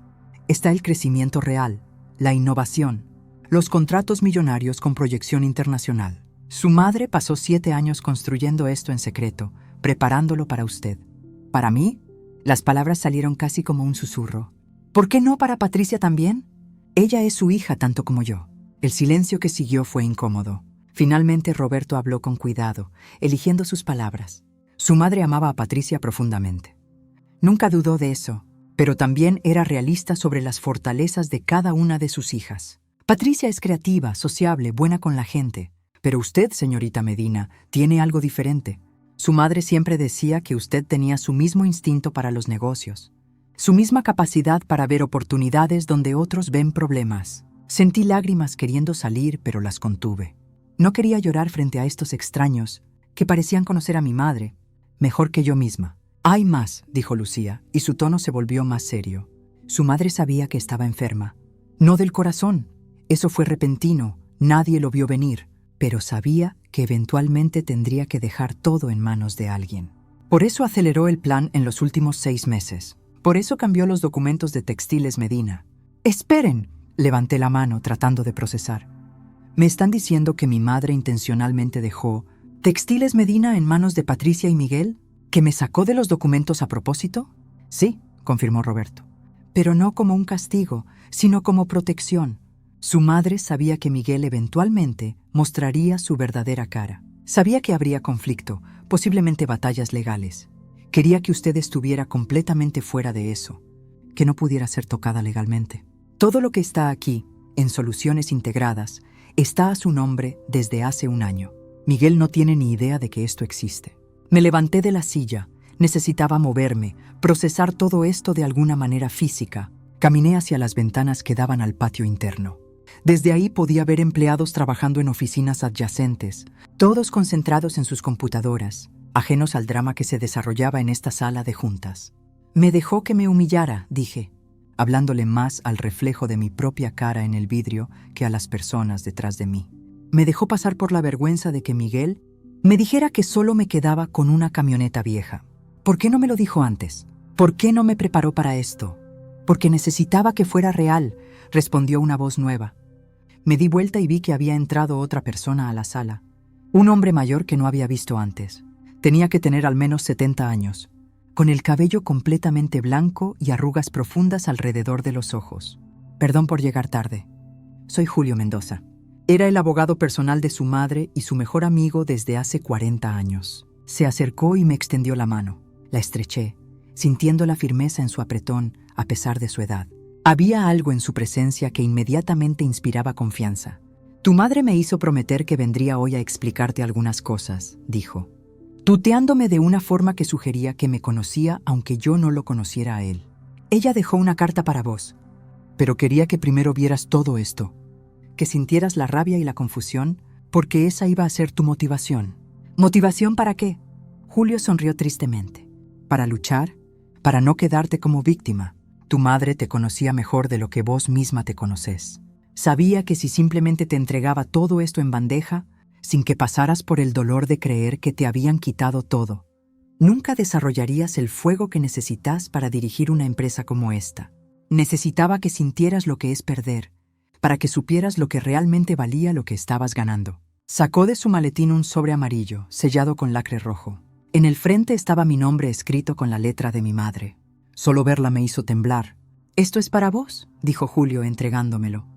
está el crecimiento real, la innovación, los contratos millonarios con proyección internacional. Su madre pasó 7 años construyendo esto en secreto, preparándolo para usted. ¿Para mí? Las palabras salieron casi como un susurro. ¿Por qué no para Patricia también? Ella es su hija tanto como yo. El silencio que siguió fue incómodo. Finalmente Roberto habló con cuidado, eligiendo sus palabras. Su madre amaba a Patricia profundamente. Nunca dudó de eso, pero también era realista sobre las fortalezas de cada una de sus hijas. Patricia es creativa, sociable, buena con la gente. Pero usted, señorita Medina, tiene algo diferente. Su madre siempre decía que usted tenía su mismo instinto para los negocios, su misma capacidad para ver oportunidades donde otros ven problemas. Sentí lágrimas queriendo salir, pero las contuve. No quería llorar frente a estos extraños que parecían conocer a mi madre mejor que yo misma. Hay más, dijo Lucía, y su tono se volvió más serio. Su madre sabía que estaba enferma. No del corazón. Eso fue repentino, nadie lo vio venir, pero sabía que eventualmente tendría que dejar todo en manos de alguien. Por eso aceleró el plan en los últimos 6 meses. Por eso cambió los documentos de Textiles Medina. ¡Esperen! Levanté la mano tratando de procesar. ¿Me están diciendo que mi madre intencionalmente dejó Textiles Medina en manos de Patricia y Miguel? ¿Que me sacó de los documentos a propósito? Sí, confirmó Roberto. Pero no como un castigo, sino como protección. Su madre sabía que Miguel eventualmente mostraría su verdadera cara. Sabía que habría conflicto, posiblemente batallas legales. Quería que usted estuviera completamente fuera de eso, que no pudiera ser tocada legalmente. Todo lo que está aquí, en Soluciones Integradas, está a su nombre desde hace 1 año. Miguel no tiene ni idea de que esto existe. Me levanté de la silla. Necesitaba moverme, procesar todo esto de alguna manera física. Caminé hacia las ventanas que daban al patio interno. Desde ahí podía ver empleados trabajando en oficinas adyacentes, todos concentrados en sus computadoras, ajenos al drama que se desarrollaba en esta sala de juntas. Me dejó que me humillara, dije, hablándole más al reflejo de mi propia cara en el vidrio que a las personas detrás de mí. Me dejó pasar por la vergüenza de que Miguel me dijera que solo me quedaba con una camioneta vieja. ¿Por qué no me lo dijo antes? ¿Por qué no me preparó para esto? Porque necesitaba que fuera real, respondió una voz nueva. Me di vuelta y vi que había entrado otra persona a la sala. Un hombre mayor que no había visto antes. Tenía que tener al menos 70 años, con el cabello completamente blanco y arrugas profundas alrededor de los ojos. Perdón por llegar tarde. Soy Julio Mendoza. Era el abogado personal de su madre y su mejor amigo desde hace 40 años. Se acercó y me extendió la mano. La estreché, sintiendo la firmeza en su apretón a pesar de su edad. Había algo en su presencia que inmediatamente inspiraba confianza. Tu madre me hizo prometer que vendría hoy a explicarte algunas cosas, dijo. tuteándome de una forma que sugería que me conocía aunque yo no lo conociera a él. Ella dejó una carta para vos, pero quería que primero vieras todo esto, que sintieras la rabia y la confusión, porque esa iba a ser tu motivación. ¿Motivación para qué? Julio sonrió tristemente. Para luchar, para no quedarte como víctima. Tu madre te conocía mejor de lo que vos misma te conoces. Sabía que si simplemente te entregaba todo esto en bandeja, sin que pasaras por el dolor de creer que te habían quitado todo, nunca desarrollarías el fuego que necesitas para dirigir una empresa como esta. Necesitaba que sintieras lo que es perder, para que supieras lo que realmente valía lo que estabas ganando. Sacó de su maletín un sobre amarillo, sellado con lacre rojo. En el frente estaba mi nombre escrito con la letra de mi madre. Solo verla me hizo temblar. «Esto es para vos», dijo Julio entregándomelo.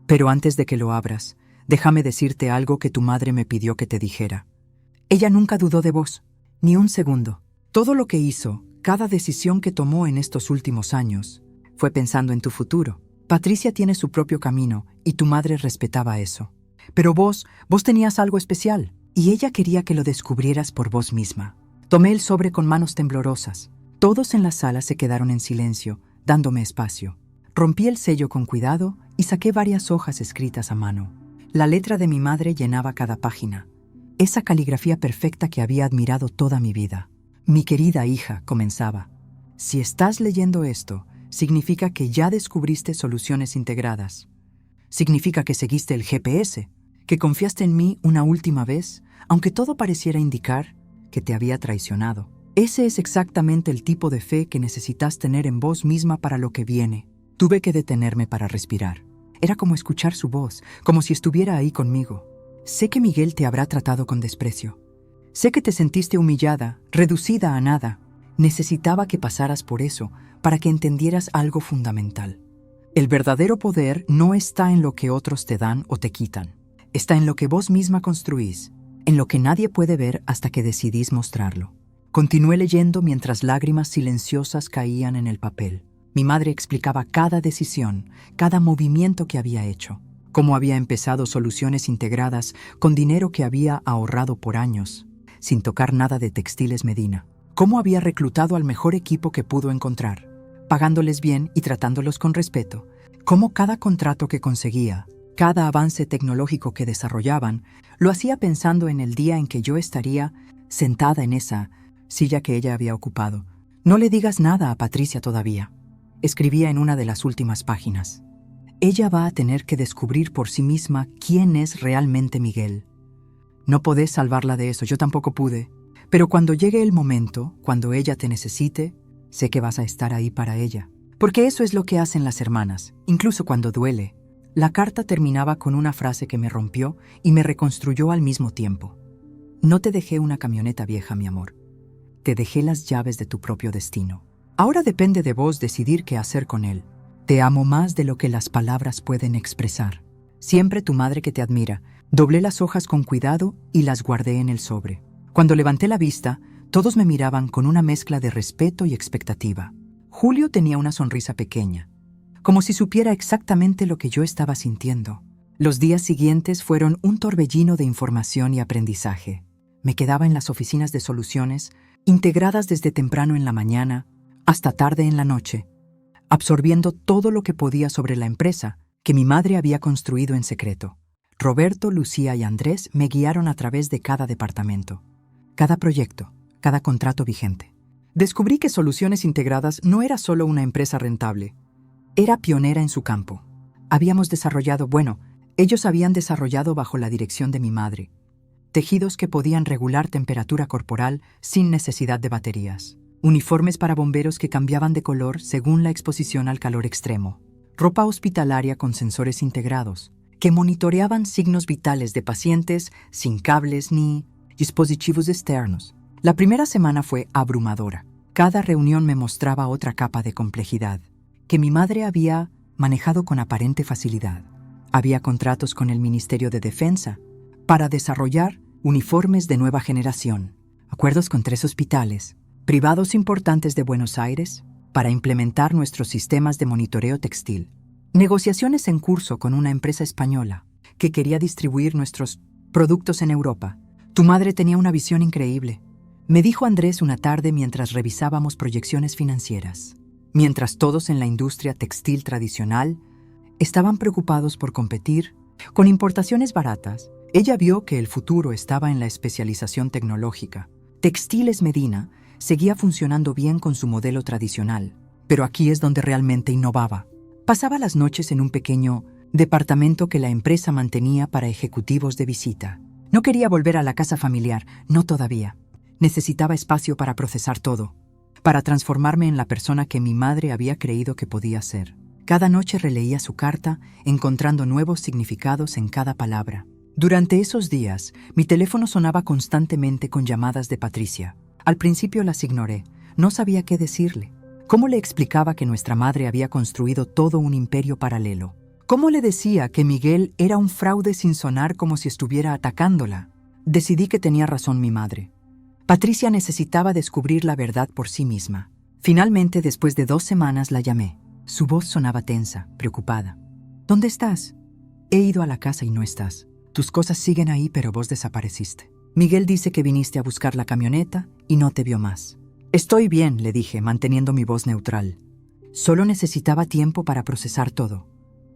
«Pero antes de que lo abras, déjame decirte algo que tu madre me pidió que te dijera. Ella nunca dudó de vos, ni un segundo. Todo lo que hizo, cada decisión que tomó en estos últimos años, fue pensando en tu futuro. Patricia tiene su propio camino y tu madre respetaba eso. Pero vos tenías algo especial y ella quería que lo descubrieras por vos misma». Tomé el sobre con manos temblorosas. Todos en la sala se quedaron en silencio, dándome espacio. Rompí el sello con cuidado y saqué varias hojas escritas a mano. La letra de mi madre llenaba cada página. Esa caligrafía perfecta que había admirado toda mi vida. «Mi querida hija», comenzaba, «si estás leyendo esto, significa que ya descubriste soluciones integradas. Significa que seguiste el GPS, que confiaste en mí una última vez, aunque todo pareciera indicar que te había traicionado. Ese es exactamente el tipo de fe que necesitas tener en vos misma para lo que viene». Tuve que detenerme para respirar. Era como escuchar su voz, como si estuviera ahí conmigo. «Sé que Miguel te habrá tratado con desprecio. Sé que te sentiste humillada, reducida a nada. Necesitaba que pasaras por eso para que entendieras algo fundamental. El verdadero poder no está en lo que otros te dan o te quitan. Está en lo que vos misma construís, en lo que nadie puede ver hasta que decidís mostrarlo». Continué leyendo mientras lágrimas silenciosas caían en el papel. Mi madre explicaba cada decisión, cada movimiento que había hecho, cómo había empezado soluciones integradas con dinero que había ahorrado por años, sin tocar nada de Textiles Medina, cómo había reclutado al mejor equipo que pudo encontrar, pagándoles bien y tratándolos con respeto, cómo cada contrato que conseguía, cada avance tecnológico que desarrollaban, lo hacía pensando en el día en que yo estaría sentada en esa silla que ella había ocupado. «No le digas nada a Patricia todavía», escribía en una de las últimas páginas. «Ella va a tener que descubrir por sí misma quién es realmente Miguel. No podés salvarla de eso, yo tampoco pude. Pero cuando llegue el momento, cuando ella te necesite, sé que vas a estar ahí para ella. Porque eso es lo que hacen las hermanas, incluso cuando duele». La carta terminaba con una frase que me rompió y me reconstruyó al mismo tiempo. «No te dejé una camioneta vieja, mi amor. Te dejé las llaves de tu propio destino. Ahora depende de vos decidir qué hacer con él. Te amo más de lo que las palabras pueden expresar. Siempre tu madre que te admira». Doblé las hojas con cuidado y las guardé en el sobre. Cuando levanté la vista, todos me miraban con una mezcla de respeto y expectativa. Julio tenía una sonrisa pequeña, como si supiera exactamente lo que yo estaba sintiendo. Los días siguientes fueron un torbellino de información y aprendizaje. Me quedaba en las oficinas de soluciones, integradas desde temprano en la mañana hasta tarde en la noche, absorbiendo todo lo que podía sobre la empresa que mi madre había construido en secreto. Roberto, Lucía y Andrés me guiaron a través de cada departamento, cada proyecto, cada contrato vigente. Descubrí que Soluciones Integradas no era solo una empresa rentable, era pionera en su campo. Ellos habían desarrollado bajo la dirección de mi madre, tejidos que podían regular temperatura corporal sin necesidad de baterías, uniformes para bomberos que cambiaban de color según la exposición al calor extremo, ropa hospitalaria con sensores integrados, que monitoreaban signos vitales de pacientes sin cables ni dispositivos externos. La primera semana fue abrumadora. Cada reunión me mostraba otra capa de complejidad, que mi madre había manejado con aparente facilidad. Había contratos con el Ministerio de Defensa para desarrollar uniformes de nueva generación, acuerdos con 3 hospitales privados importantes de Buenos Aires para implementar nuestros sistemas de monitoreo textil, negociaciones en curso con una empresa española que quería distribuir nuestros productos en Europa. Tu madre tenía una visión increíble. me dijo Andrés una tarde mientras revisábamos proyecciones financieras. Mientras todos en la industria textil tradicional estaban preocupados por competir con importaciones baratas, ella vio que el futuro estaba en la especialización tecnológica. Textiles Medina seguía funcionando bien con su modelo tradicional, pero aquí es donde realmente innovaba. Pasaba las noches en un pequeño departamento que la empresa mantenía para ejecutivos de visita. No quería volver a la casa familiar, no todavía. Necesitaba espacio para procesar todo, para transformarme en la persona que mi madre había creído que podía ser. Cada noche releía su carta, encontrando nuevos significados en cada palabra. Durante esos días, mi teléfono sonaba constantemente con llamadas de Patricia. Al principio las ignoré, no sabía qué decirle. ¿Cómo le explicaba que nuestra madre había construido todo un imperio paralelo? ¿Cómo le decía que Miguel era un fraude sin sonar como si estuviera atacándola? Decidí que tenía razón mi madre. Patricia necesitaba descubrir la verdad por sí misma. Finalmente, después de 2 semanas, la llamé. Su voz sonaba tensa, preocupada. ¿Dónde estás? He ido a la casa y no estás. Tus cosas siguen ahí, pero vos desapareciste. Miguel dice que viniste a buscar la camioneta y no te vio más. Estoy bien, le dije, manteniendo mi voz neutral. Solo necesitaba tiempo para procesar todo.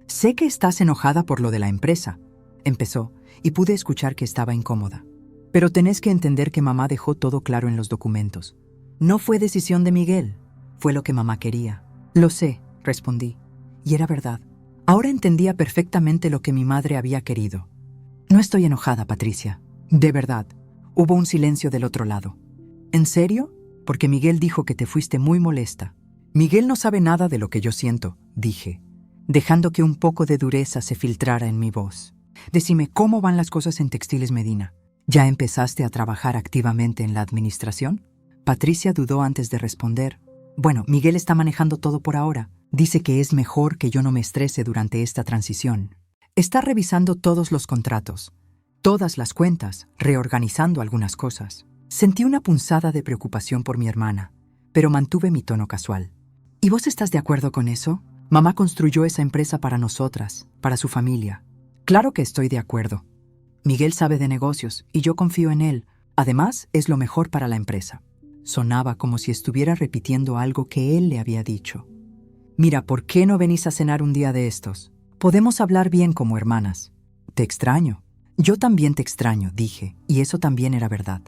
Sé que estás enojada por lo de la empresa, empezó, y pude escuchar que estaba incómoda. Pero tenés que entender que mamá dejó todo claro en los documentos. No fue decisión de Miguel, fue lo que mamá quería. Lo sé, respondí, y era verdad. Ahora entendía perfectamente lo que mi madre había querido. No estoy enojada, Patricia. De verdad. Hubo un silencio del otro lado. ¿En serio? Porque Miguel dijo que te fuiste muy molesta. Miguel no sabe nada de lo que yo siento, dije, dejando que un poco de dureza se filtrara en mi voz. Decime, ¿cómo van las cosas en Textiles Medina? ¿Ya empezaste a trabajar activamente en la administración? Patricia dudó antes de responder. Bueno, Miguel está manejando todo por ahora. Dice que es mejor que yo no me estrese durante esta transición. Está revisando todos los contratos, todas las cuentas, reorganizando algunas cosas. Sentí una punzada de preocupación por mi hermana, pero mantuve mi tono casual. ¿Y vos estás de acuerdo con eso? Mamá construyó esa empresa para nosotras, para su familia. Claro que estoy de acuerdo. Miguel sabe de negocios y yo confío en él. Además, es lo mejor para la empresa. Sonaba como si estuviera repitiendo algo que él le había dicho. Mira, ¿por qué no venís a cenar un día de estos? Podemos hablar bien como hermanas. Te extraño. Yo también te extraño, dije, y eso también era verdad.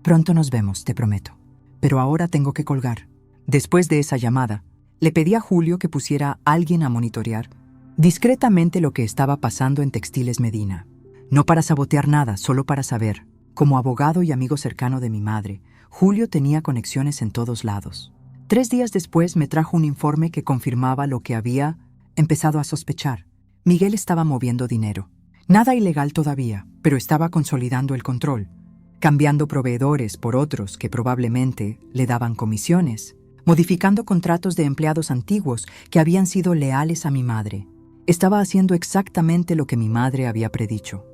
Pronto nos vemos, te prometo. Pero ahora tengo que colgar. Después de esa llamada, le pedí a Julio que pusiera a alguien a monitorear discretamente lo que estaba pasando en Textiles Medina. No para sabotear nada, solo para saber. Como abogado y amigo cercano de mi madre, Julio tenía conexiones en todos lados. 3 días después me trajo un informe que confirmaba lo que había empezado a sospechar. Miguel estaba moviendo dinero. Nada ilegal todavía, pero estaba consolidando el control, cambiando proveedores por otros que probablemente le daban comisiones, modificando contratos de empleados antiguos que habían sido leales a mi madre. Estaba haciendo exactamente lo que mi madre había predicho,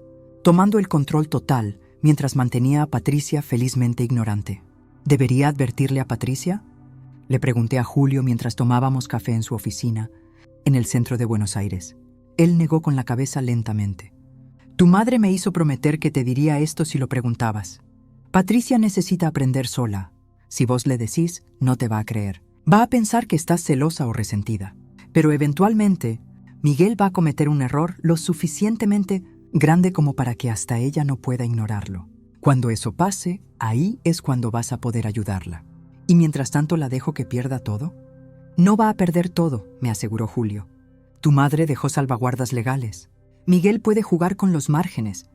tomando el control total mientras mantenía a Patricia felizmente ignorante. ¿Debería advertirle a Patricia? Le pregunté a Julio mientras tomábamos café en su oficina, en el centro de Buenos Aires. Él negó con la cabeza lentamente. Tu madre me hizo prometer que te diría esto si lo preguntabas. Patricia necesita aprender sola. Si vos le decís, no te va a creer. Va a pensar que estás celosa o resentida. Pero eventualmente, Miguel va a cometer un error lo suficientemente grande como para que hasta ella no pueda ignorarlo. Cuando eso pase, ahí es cuando vas a poder ayudarla. ¿Y mientras tanto la dejo que pierda todo? No va a perder todo, me aseguró Julio. Tu madre dejó salvaguardas legales. Miguel puede jugar con los márgenes,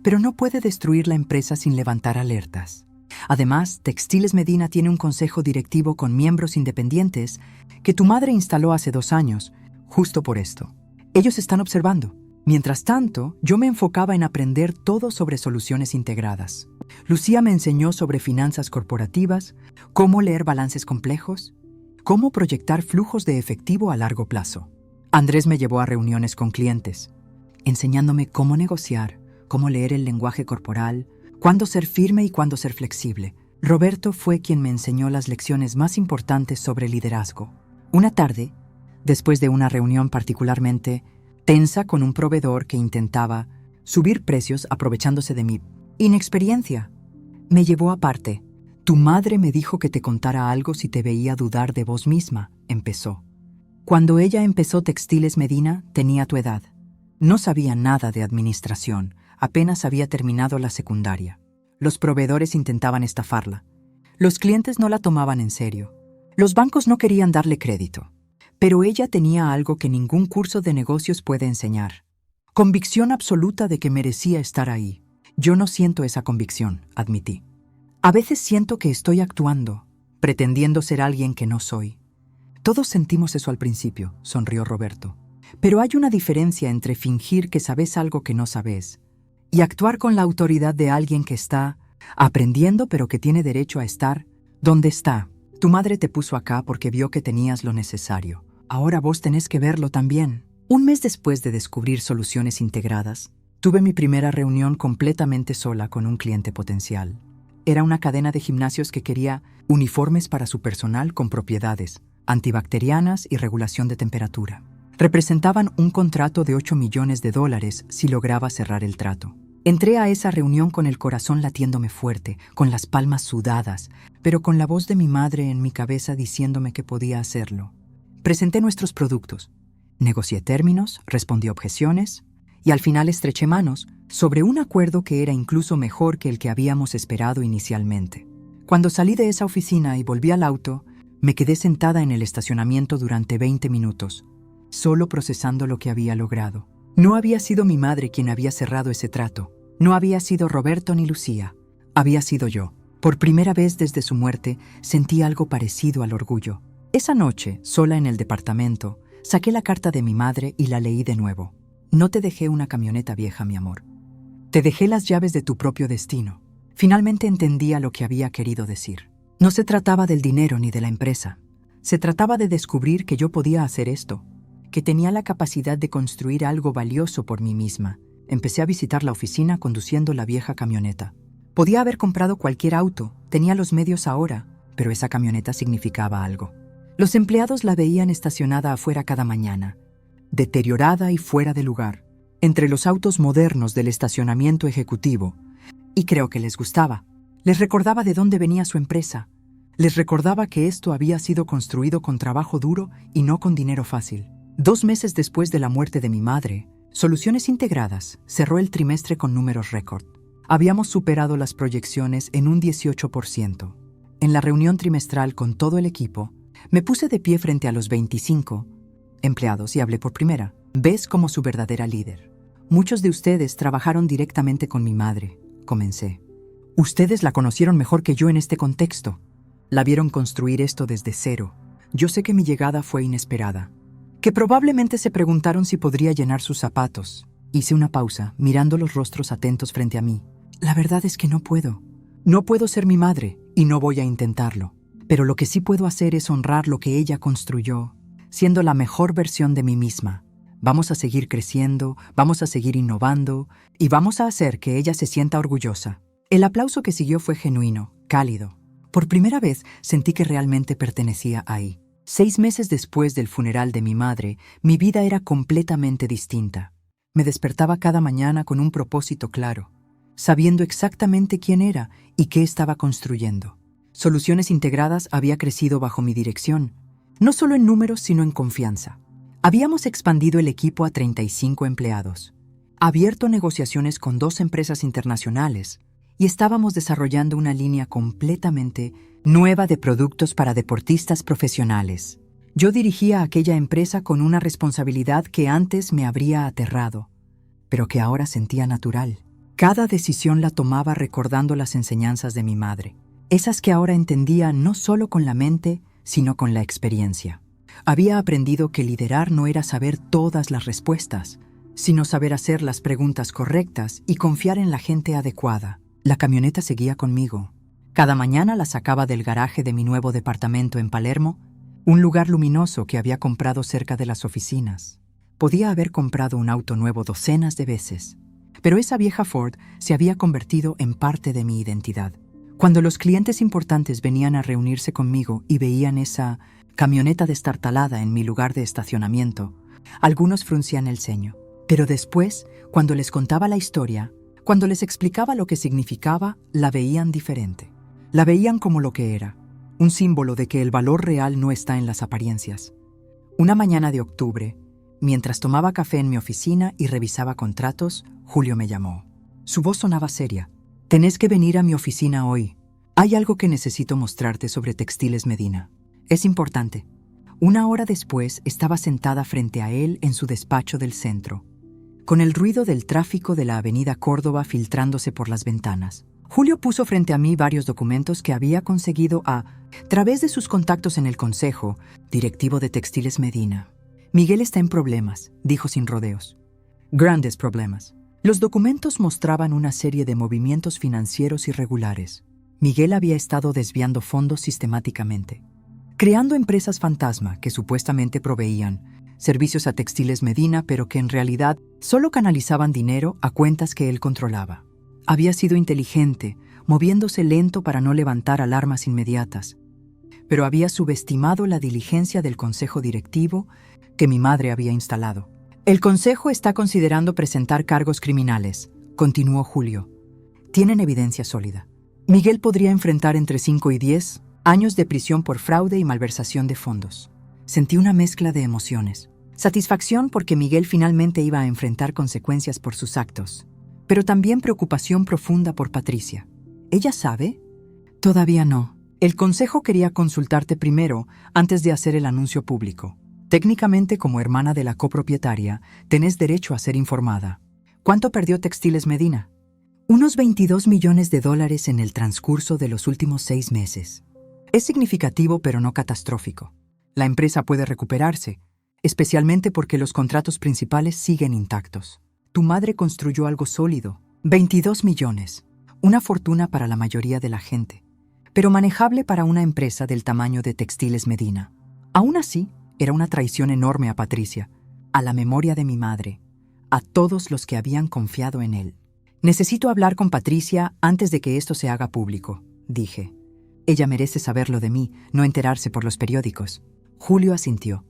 pero no puede destruir la empresa sin levantar alertas. Además, Textiles Medina tiene un consejo directivo con miembros independientes que tu madre instaló hace 2 años, justo por esto. Ellos están observando. Mientras tanto, yo me enfocaba en aprender todo sobre soluciones integradas. Lucía me enseñó sobre finanzas corporativas, cómo leer balances complejos, cómo proyectar flujos de efectivo a largo plazo. Andrés me llevó a reuniones con clientes, enseñándome cómo negociar, cómo leer el lenguaje corporal, cuándo ser firme y cuándo ser flexible. Roberto fue quien me enseñó las lecciones más importantes sobre liderazgo. Una tarde, después de una reunión particularmente tensa con un proveedor que intentaba subir precios aprovechándose de mi inexperiencia, me llevó aparte. Tu madre me dijo que te contara algo si te veía dudar de vos misma, empezó. Cuando ella empezó Textiles Medina, tenía tu edad. No sabía nada de administración, apenas había terminado la secundaria. Los proveedores intentaban estafarla. Los clientes no la tomaban en serio. Los bancos no querían darle crédito. Pero ella tenía algo que ningún curso de negocios puede enseñar. Convicción absoluta de que merecía estar ahí. Yo no siento esa convicción, admití. A veces siento que estoy actuando, pretendiendo ser alguien que no soy. Todos sentimos eso al principio, sonrió Roberto. Pero hay una diferencia entre fingir que sabes algo que no sabes y actuar con la autoridad de alguien que está aprendiendo pero que tiene derecho a estar donde está. Tu madre te puso acá porque vio que tenías lo necesario. Ahora vos tenés que verlo también. Un mes después de descubrir soluciones integradas, tuve mi primera reunión completamente sola con un cliente potencial. Era una cadena de gimnasios que quería uniformes para su personal con propiedades antibacterianas y regulación de temperatura. Representaban un contrato de $8 millones si lograba cerrar el trato. Entré a esa reunión con el corazón latiéndome fuerte, con las palmas sudadas, pero con la voz de mi madre en mi cabeza diciéndome que podía hacerlo. Presenté nuestros productos. Negocié términos, respondí objeciones y al final estreché manos sobre un acuerdo que era incluso mejor que el que habíamos esperado inicialmente. Cuando salí de esa oficina y volví al auto, me quedé sentada en el estacionamiento durante 20 minutos, solo procesando lo que había logrado. No había sido mi madre quien había cerrado ese trato. No había sido Roberto ni Lucía. Había sido yo. Por primera vez desde su muerte, sentí algo parecido al orgullo. Esa noche, sola en el departamento, saqué la carta de mi madre y la leí de nuevo. No te dejé una camioneta vieja, mi amor. Te dejé las llaves de tu propio destino. Finalmente entendía lo que había querido decir. No se trataba del dinero ni de la empresa. Se trataba de descubrir que yo podía hacer esto, que tenía la capacidad de construir algo valioso por mí misma. Empecé a visitar la oficina conduciendo la vieja camioneta. Podía haber comprado cualquier auto, tenía los medios ahora, pero esa camioneta significaba algo. Los empleados la veían estacionada afuera cada mañana, deteriorada y fuera de lugar, entre los autos modernos del estacionamiento ejecutivo, y creo que les gustaba. Les recordaba de dónde venía su empresa. Les recordaba que esto había sido construido con trabajo duro y no con dinero fácil. 2 meses después de la muerte de mi madre, Soluciones Integradas cerró el trimestre con números récord. Habíamos superado las proyecciones en un 18%. En la reunión trimestral con todo el equipo, me puse de pie frente a los 25 empleados y hablé por primera vez como su verdadera líder. Muchos de ustedes trabajaron directamente con mi madre, comencé. Ustedes la conocieron mejor que yo en este contexto. La vieron construir esto desde cero. Yo sé que mi llegada fue inesperada, que probablemente se preguntaron si podría llenar sus zapatos. Hice una pausa, mirando los rostros atentos frente a mí. La verdad es que no puedo. No puedo ser mi madre, y no voy a intentarlo. Pero lo que sí puedo hacer es honrar lo que ella construyó, siendo la mejor versión de mí misma. Vamos a seguir creciendo, vamos a seguir innovando, y vamos a hacer que ella se sienta orgullosa. El aplauso que siguió fue genuino, cálido. Por primera vez sentí que realmente pertenecía ahí. 6 meses después del funeral de mi madre, mi vida era completamente distinta. Me despertaba cada mañana con un propósito claro, sabiendo exactamente quién era y qué estaba construyendo. Soluciones Integradas había crecido bajo mi dirección, no solo en números sino en confianza. Habíamos expandido el equipo a 35 empleados, abierto negociaciones con 2 empresas internacionales, y estábamos desarrollando una línea completamente nueva de productos para deportistas profesionales. Yo dirigía aquella empresa con una responsabilidad que antes me habría aterrado, pero que ahora sentía natural. Cada decisión la tomaba recordando las enseñanzas de mi madre, esas que ahora entendía no solo con la mente, sino con la experiencia. Había aprendido que liderar no era saber todas las respuestas, sino saber hacer las preguntas correctas y confiar en la gente adecuada. La camioneta seguía conmigo. Cada mañana la sacaba del garaje de mi nuevo departamento en Palermo, un lugar luminoso que había comprado cerca de las oficinas. Podía haber comprado un auto nuevo docenas de veces, pero esa vieja Ford se había convertido en parte de mi identidad. Cuando los clientes importantes venían a reunirse conmigo y veían esa camioneta destartalada en mi lugar de estacionamiento, algunos fruncían el ceño. Pero después, cuando les contaba la historia, cuando les explicaba lo que significaba, la veían diferente. La veían como lo que era, un símbolo de que el valor real no está en las apariencias. Una mañana de octubre, mientras tomaba café en mi oficina y revisaba contratos, Julio me llamó. Su voz sonaba seria. «Tenés que venir a mi oficina hoy. Hay algo que necesito mostrarte sobre Textiles Medina. Es importante». Una hora después estaba sentada frente a él en su despacho del centro, con el ruido del tráfico de la avenida Córdoba filtrándose por las ventanas. Julio puso frente a mí varios documentos que había conseguido a través de sus contactos en el consejo directivo de Textiles Medina. «Miguel está en problemas», dijo sin rodeos. «Grandes problemas». Los documentos mostraban una serie de movimientos financieros irregulares. Miguel había estado desviando fondos sistemáticamente, creando empresas fantasma que supuestamente proveían servicios a Textiles Medina, pero que en realidad solo canalizaban dinero a cuentas que él controlaba. Había sido inteligente, moviéndose lento para no levantar alarmas inmediatas, pero había subestimado la diligencia del consejo directivo que mi madre había instalado. «El consejo está considerando presentar cargos criminales», continuó Julio. «Tienen evidencia sólida. Miguel podría enfrentar entre 5 y 10 años de prisión por fraude y malversación de fondos». Sentí una mezcla de emociones. Satisfacción porque Miguel finalmente iba a enfrentar consecuencias por sus actos, pero también preocupación profunda por Patricia. ¿Ella sabe? Todavía no. El consejo quería consultarte primero antes de hacer el anuncio público. Técnicamente, como hermana de la copropietaria, tenés derecho a ser informada. ¿Cuánto perdió Textiles Medina? Unos $22 millones en el transcurso de los últimos 6 meses. Es significativo, pero no catastrófico. La empresa puede recuperarse, especialmente porque los contratos principales siguen intactos. Tu madre construyó algo sólido, 22 millones, una fortuna para la mayoría de la gente, pero manejable para una empresa del tamaño de Textiles Medina. Aún así, era una traición enorme a Patricia, a la memoria de mi madre, a todos los que habían confiado en él. «Necesito hablar con Patricia antes de que esto se haga público», dije. «Ella merece saberlo de mí, no enterarse por los periódicos». Julio asintió.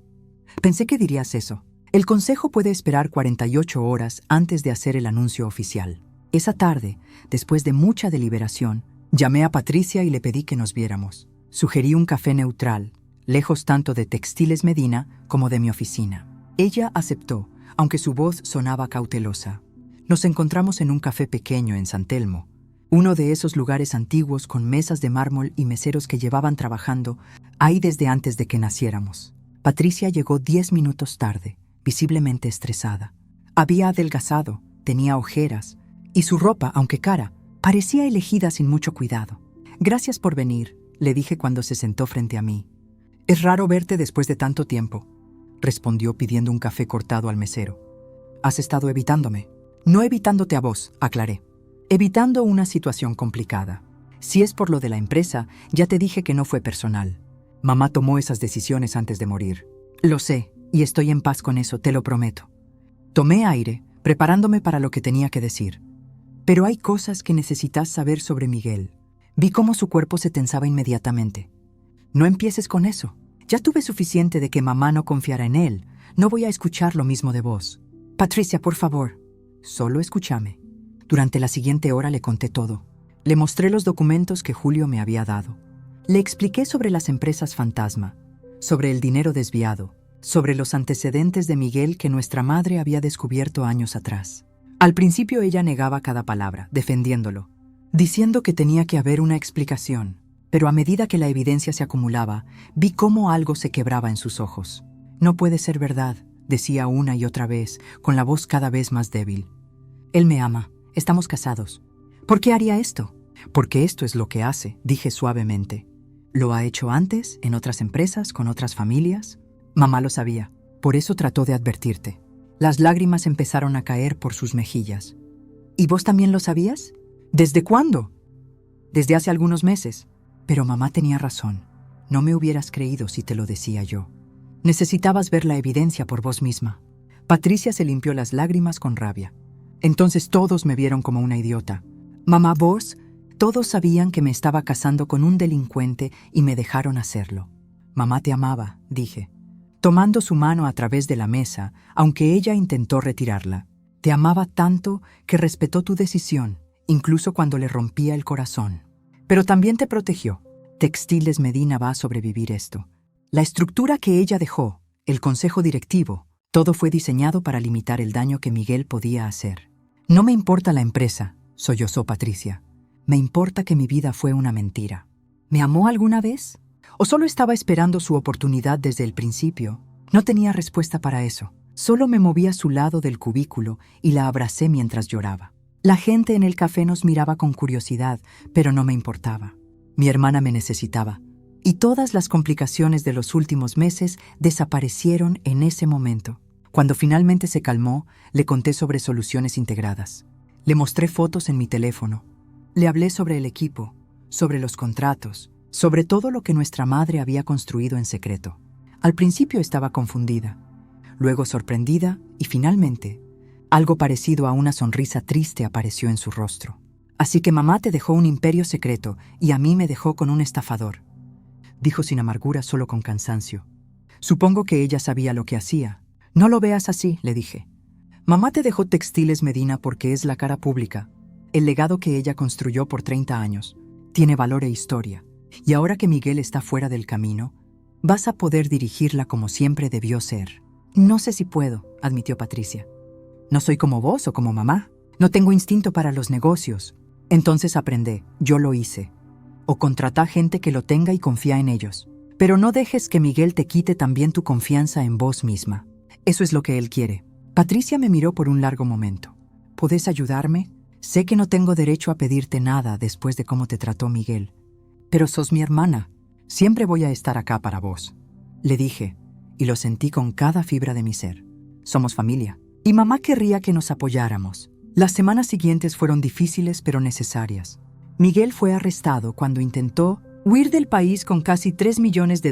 «Pensé que dirías eso. El consejo puede esperar 48 horas antes de hacer el anuncio oficial». Esa tarde, después de mucha deliberación, llamé a Patricia y le pedí que nos viéramos. Sugerí un café neutral, lejos tanto de Textiles Medina como de mi oficina. Ella aceptó, aunque su voz sonaba cautelosa. Nos encontramos en un café pequeño en San Telmo, uno de esos lugares antiguos con mesas de mármol y meseros que llevaban trabajando ahí desde antes de que naciéramos. Patricia llegó 10 minutos tarde, visiblemente estresada. Había adelgazado, tenía ojeras, y su ropa, aunque cara, parecía elegida sin mucho cuidado. «Gracias por venir», le dije cuando se sentó frente a mí. «Es raro verte después de tanto tiempo», respondió pidiendo un café cortado al mesero. «Has estado evitándome». «No evitándote a vos», aclaré. «Evitando una situación complicada. Si es por lo de la empresa, ya te dije que no fue personal. Mamá tomó esas decisiones antes de morir. Lo sé, y estoy en paz con eso, te lo prometo». Tomé aire, preparándome para lo que tenía que decir. «Pero hay cosas que necesitas saber sobre Miguel». Vi cómo su cuerpo se tensaba inmediatamente. «No empieces con eso. Ya tuve suficiente de que mamá no confiara en él. No voy a escuchar lo mismo de vos. Patricia, por favor. Solo escúchame». Durante la siguiente hora le conté todo. Le mostré los documentos que Julio me había dado. Le expliqué sobre las empresas fantasma, sobre el dinero desviado, sobre los antecedentes de Miguel que nuestra madre había descubierto años atrás. Al principio ella negaba cada palabra, defendiéndolo, diciendo que tenía que haber una explicación, pero a medida que la evidencia se acumulaba, vi cómo algo se quebraba en sus ojos. «No puede ser verdad», decía una y otra vez, con la voz cada vez más débil. «Él me ama. Estamos casados. ¿Por qué haría esto?» «Porque esto es lo que hace», dije suavemente. «Lo ha hecho antes, en otras empresas, con otras familias». Mamá lo sabía. Por eso trató de advertirte. Las lágrimas empezaron a caer por sus mejillas. «¿Y vos también lo sabías?» «¿Desde cuándo?» «Desde hace algunos meses». Pero mamá tenía razón. No me hubieras creído si te lo decía yo. Necesitabas ver la evidencia por vos misma. Patricia se limpió las lágrimas con rabia. Entonces todos me vieron como una idiota. «Mamá, vos...» Todos sabían que me estaba casando con un delincuente y me dejaron hacerlo. «Mamá te amaba», dije, tomando su mano a través de la mesa, aunque ella intentó retirarla. «Te amaba tanto que respetó tu decisión, incluso cuando le rompía el corazón. pero también te protegió. Textiles Medina va a sobrevivir esto. La estructura que ella dejó, el consejo directivo, todo fue diseñado para limitar el daño que Miguel podía hacer. No me importa la empresa, sollozó Patricia. Me importa que mi vida fue una mentira. ¿Me amó alguna vez? ¿O solo estaba esperando su oportunidad desde el principio? No tenía respuesta para eso. Solo me moví a su lado del cubículo y la abracé mientras lloraba. La gente en el café nos miraba con curiosidad, pero no me importaba. Mi hermana me necesitaba, y todas las complicaciones de los últimos meses desaparecieron en ese momento. Cuando finalmente se calmó, le conté sobre soluciones integradas. Le mostré fotos en mi teléfono. Le hablé sobre el equipo, sobre los contratos, sobre todo lo que nuestra madre había construido en secreto. Al principio estaba confundida, luego sorprendida y finalmente, algo parecido a una sonrisa triste apareció en su rostro. Así que mamá te dejó un imperio secreto y a mí me dejó con un estafador, dijo sin amargura, solo con cansancio. Supongo que ella sabía lo que hacía. No lo veas así, le dije. Mamá te dejó Textiles Medina porque es la cara pública. El legado que ella construyó por 30 años tiene valor e historia. Y ahora que Miguel está fuera del camino, vas a poder dirigirla como siempre debió ser. No sé si puedo, admitió Patricia. No soy como vos o como mamá. No tengo instinto para los negocios. Entonces aprende, yo lo hice. O contrata gente que lo tenga y confía en ellos. Pero no dejes que Miguel te quite también tu confianza en vos misma. Eso es lo que él quiere. Patricia me miró por un largo momento. ¿Podés ayudarme? Sé que no tengo derecho a pedirte nada después de cómo te trató Miguel. Pero sos mi hermana. Siempre voy a estar acá para vos. Le dije, y lo sentí con cada fibra de mi ser. Somos familia. Y mamá querría que nos apoyáramos. Las semanas siguientes fueron difíciles pero necesarias. Miguel fue arrestado cuando intentó huir del país con casi $3 millones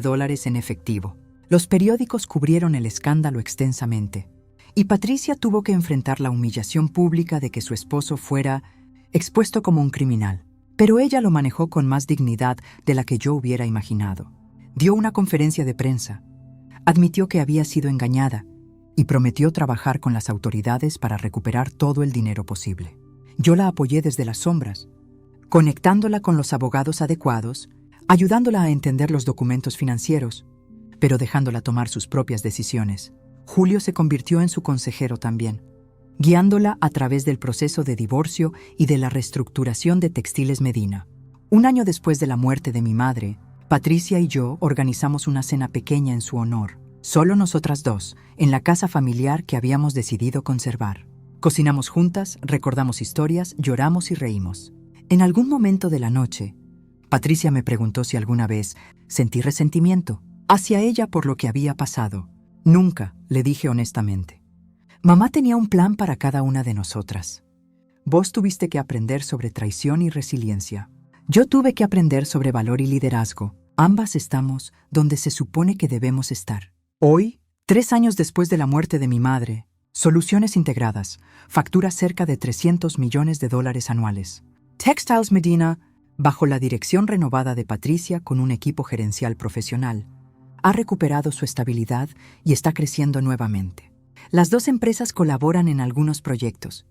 en efectivo. Los periódicos cubrieron el escándalo extensamente. Y Patricia tuvo que enfrentar la humillación pública de que su esposo fuera expuesto como un criminal. Pero ella lo manejó con más dignidad de la que yo hubiera imaginado. Dio una conferencia de prensa. Admitió que había sido engañada y prometió trabajar con las autoridades para recuperar todo el dinero posible. Yo la apoyé desde las sombras, conectándola con los abogados adecuados, ayudándola a entender los documentos financieros, pero dejándola tomar sus propias decisiones. Julio se convirtió en su consejero también, guiándola a través del proceso de divorcio y de la reestructuración de Textiles Medina. Un año después de la muerte de mi madre, Patricia y yo organizamos una cena pequeña en su honor, solo nosotras dos, en la casa familiar que habíamos decidido conservar. Cocinamos juntas, recordamos historias, lloramos y reímos. En algún momento de la noche, Patricia me preguntó si alguna vez sentí resentimiento hacia ella por lo que había pasado. Nunca, le dije honestamente. Mamá tenía un plan para cada una de nosotras. Vos tuviste que aprender sobre traición y resiliencia. Yo tuve que aprender sobre valor y liderazgo. Ambas estamos donde se supone que debemos estar. Hoy, 3 años después de la muerte de mi madre, Soluciones Integradas factura cerca de $300 millones anuales. Textiles Medina, bajo la dirección renovada de Patricia con un equipo gerencial profesional, ha recuperado su estabilidad y está creciendo nuevamente. Las dos empresas colaboran en algunos proyectos,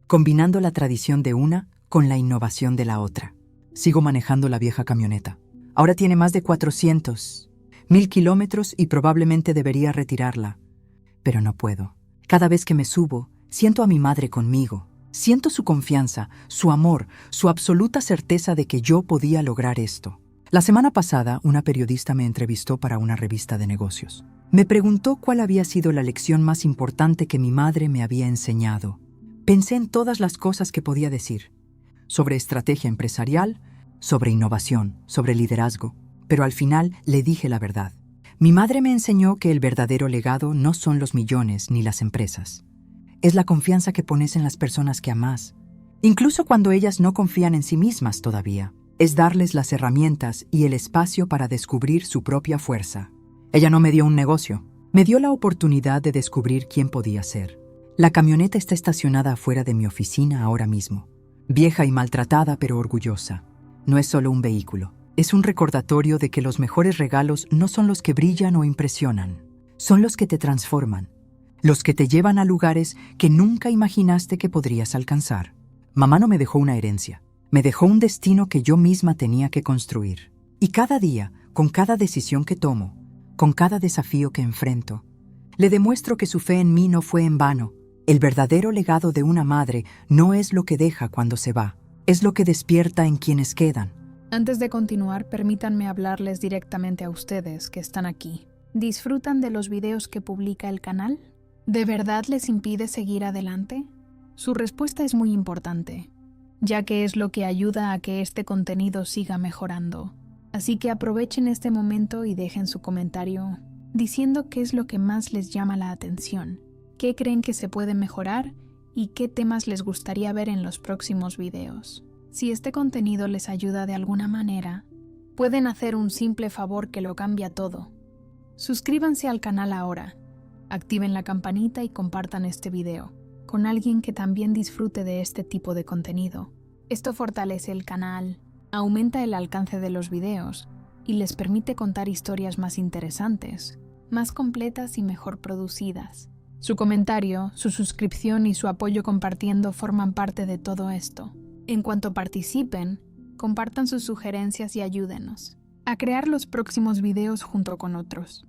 combinando la tradición de una con la innovación de la otra. Sigo manejando la vieja camioneta. Ahora tiene más de 400,000 kilómetros y probablemente debería retirarla. Pero no puedo. Cada vez que me subo, siento a mi madre conmigo. Siento su confianza, su amor, su absoluta certeza de que yo podía lograr esto. La semana pasada, una periodista me entrevistó para una revista de negocios. Me preguntó cuál había sido la lección más importante que mi madre me había enseñado. Pensé en todas las cosas que podía decir. Sobre estrategia empresarial, sobre innovación, sobre liderazgo. Pero al final le dije la verdad. Mi madre me enseñó que el verdadero legado no son los millones ni las empresas. Es la confianza que pones en las personas que amás, incluso cuando ellas no confían en sí mismas todavía. Es darles las herramientas y el espacio para descubrir su propia fuerza. Ella no me dio un negocio, me dio la oportunidad de descubrir quién podía ser. La camioneta está estacionada afuera de mi oficina ahora mismo. Vieja y maltratada, pero orgullosa. No es solo un vehículo, es un recordatorio de que los mejores regalos no son los que brillan o impresionan, son los que te transforman, los que te llevan a lugares que nunca imaginaste que podrías alcanzar. Mamá no me dejó una herencia, Me dejó un destino que yo misma tenía que construir. Y cada día, con cada decisión que tomo, con cada desafío que enfrento, le demuestro que su fe en mí no fue en vano. El verdadero legado de una madre no es lo que deja cuando se va, es lo que despierta en quienes quedan. Antes de continuar, permítanme hablarles directamente a ustedes que están aquí. ¿Disfrutan de los videos que publica el canal? ¿De verdad les impide seguir adelante? Su respuesta es muy importante, ya que es lo que ayuda a que este contenido siga mejorando. Así que aprovechen este momento y dejen su comentario diciendo qué es lo que más les llama la atención, qué creen que se puede mejorar y qué temas les gustaría ver en los próximos videos. Si este contenido les ayuda de alguna manera, pueden hacer un simple favor que lo cambia todo. Suscríbanse al canal ahora, activen la campanita y compartan este video con alguien que también disfrute de este tipo de contenido. Esto fortalece el canal, aumenta el alcance de los videos y les permite contar historias más interesantes, más completas y mejor producidas. Su comentario, su suscripción y su apoyo compartiendo forman parte de todo esto. En cuanto participen, compartan sus sugerencias y ayúdenos a crear los próximos videos junto con otros.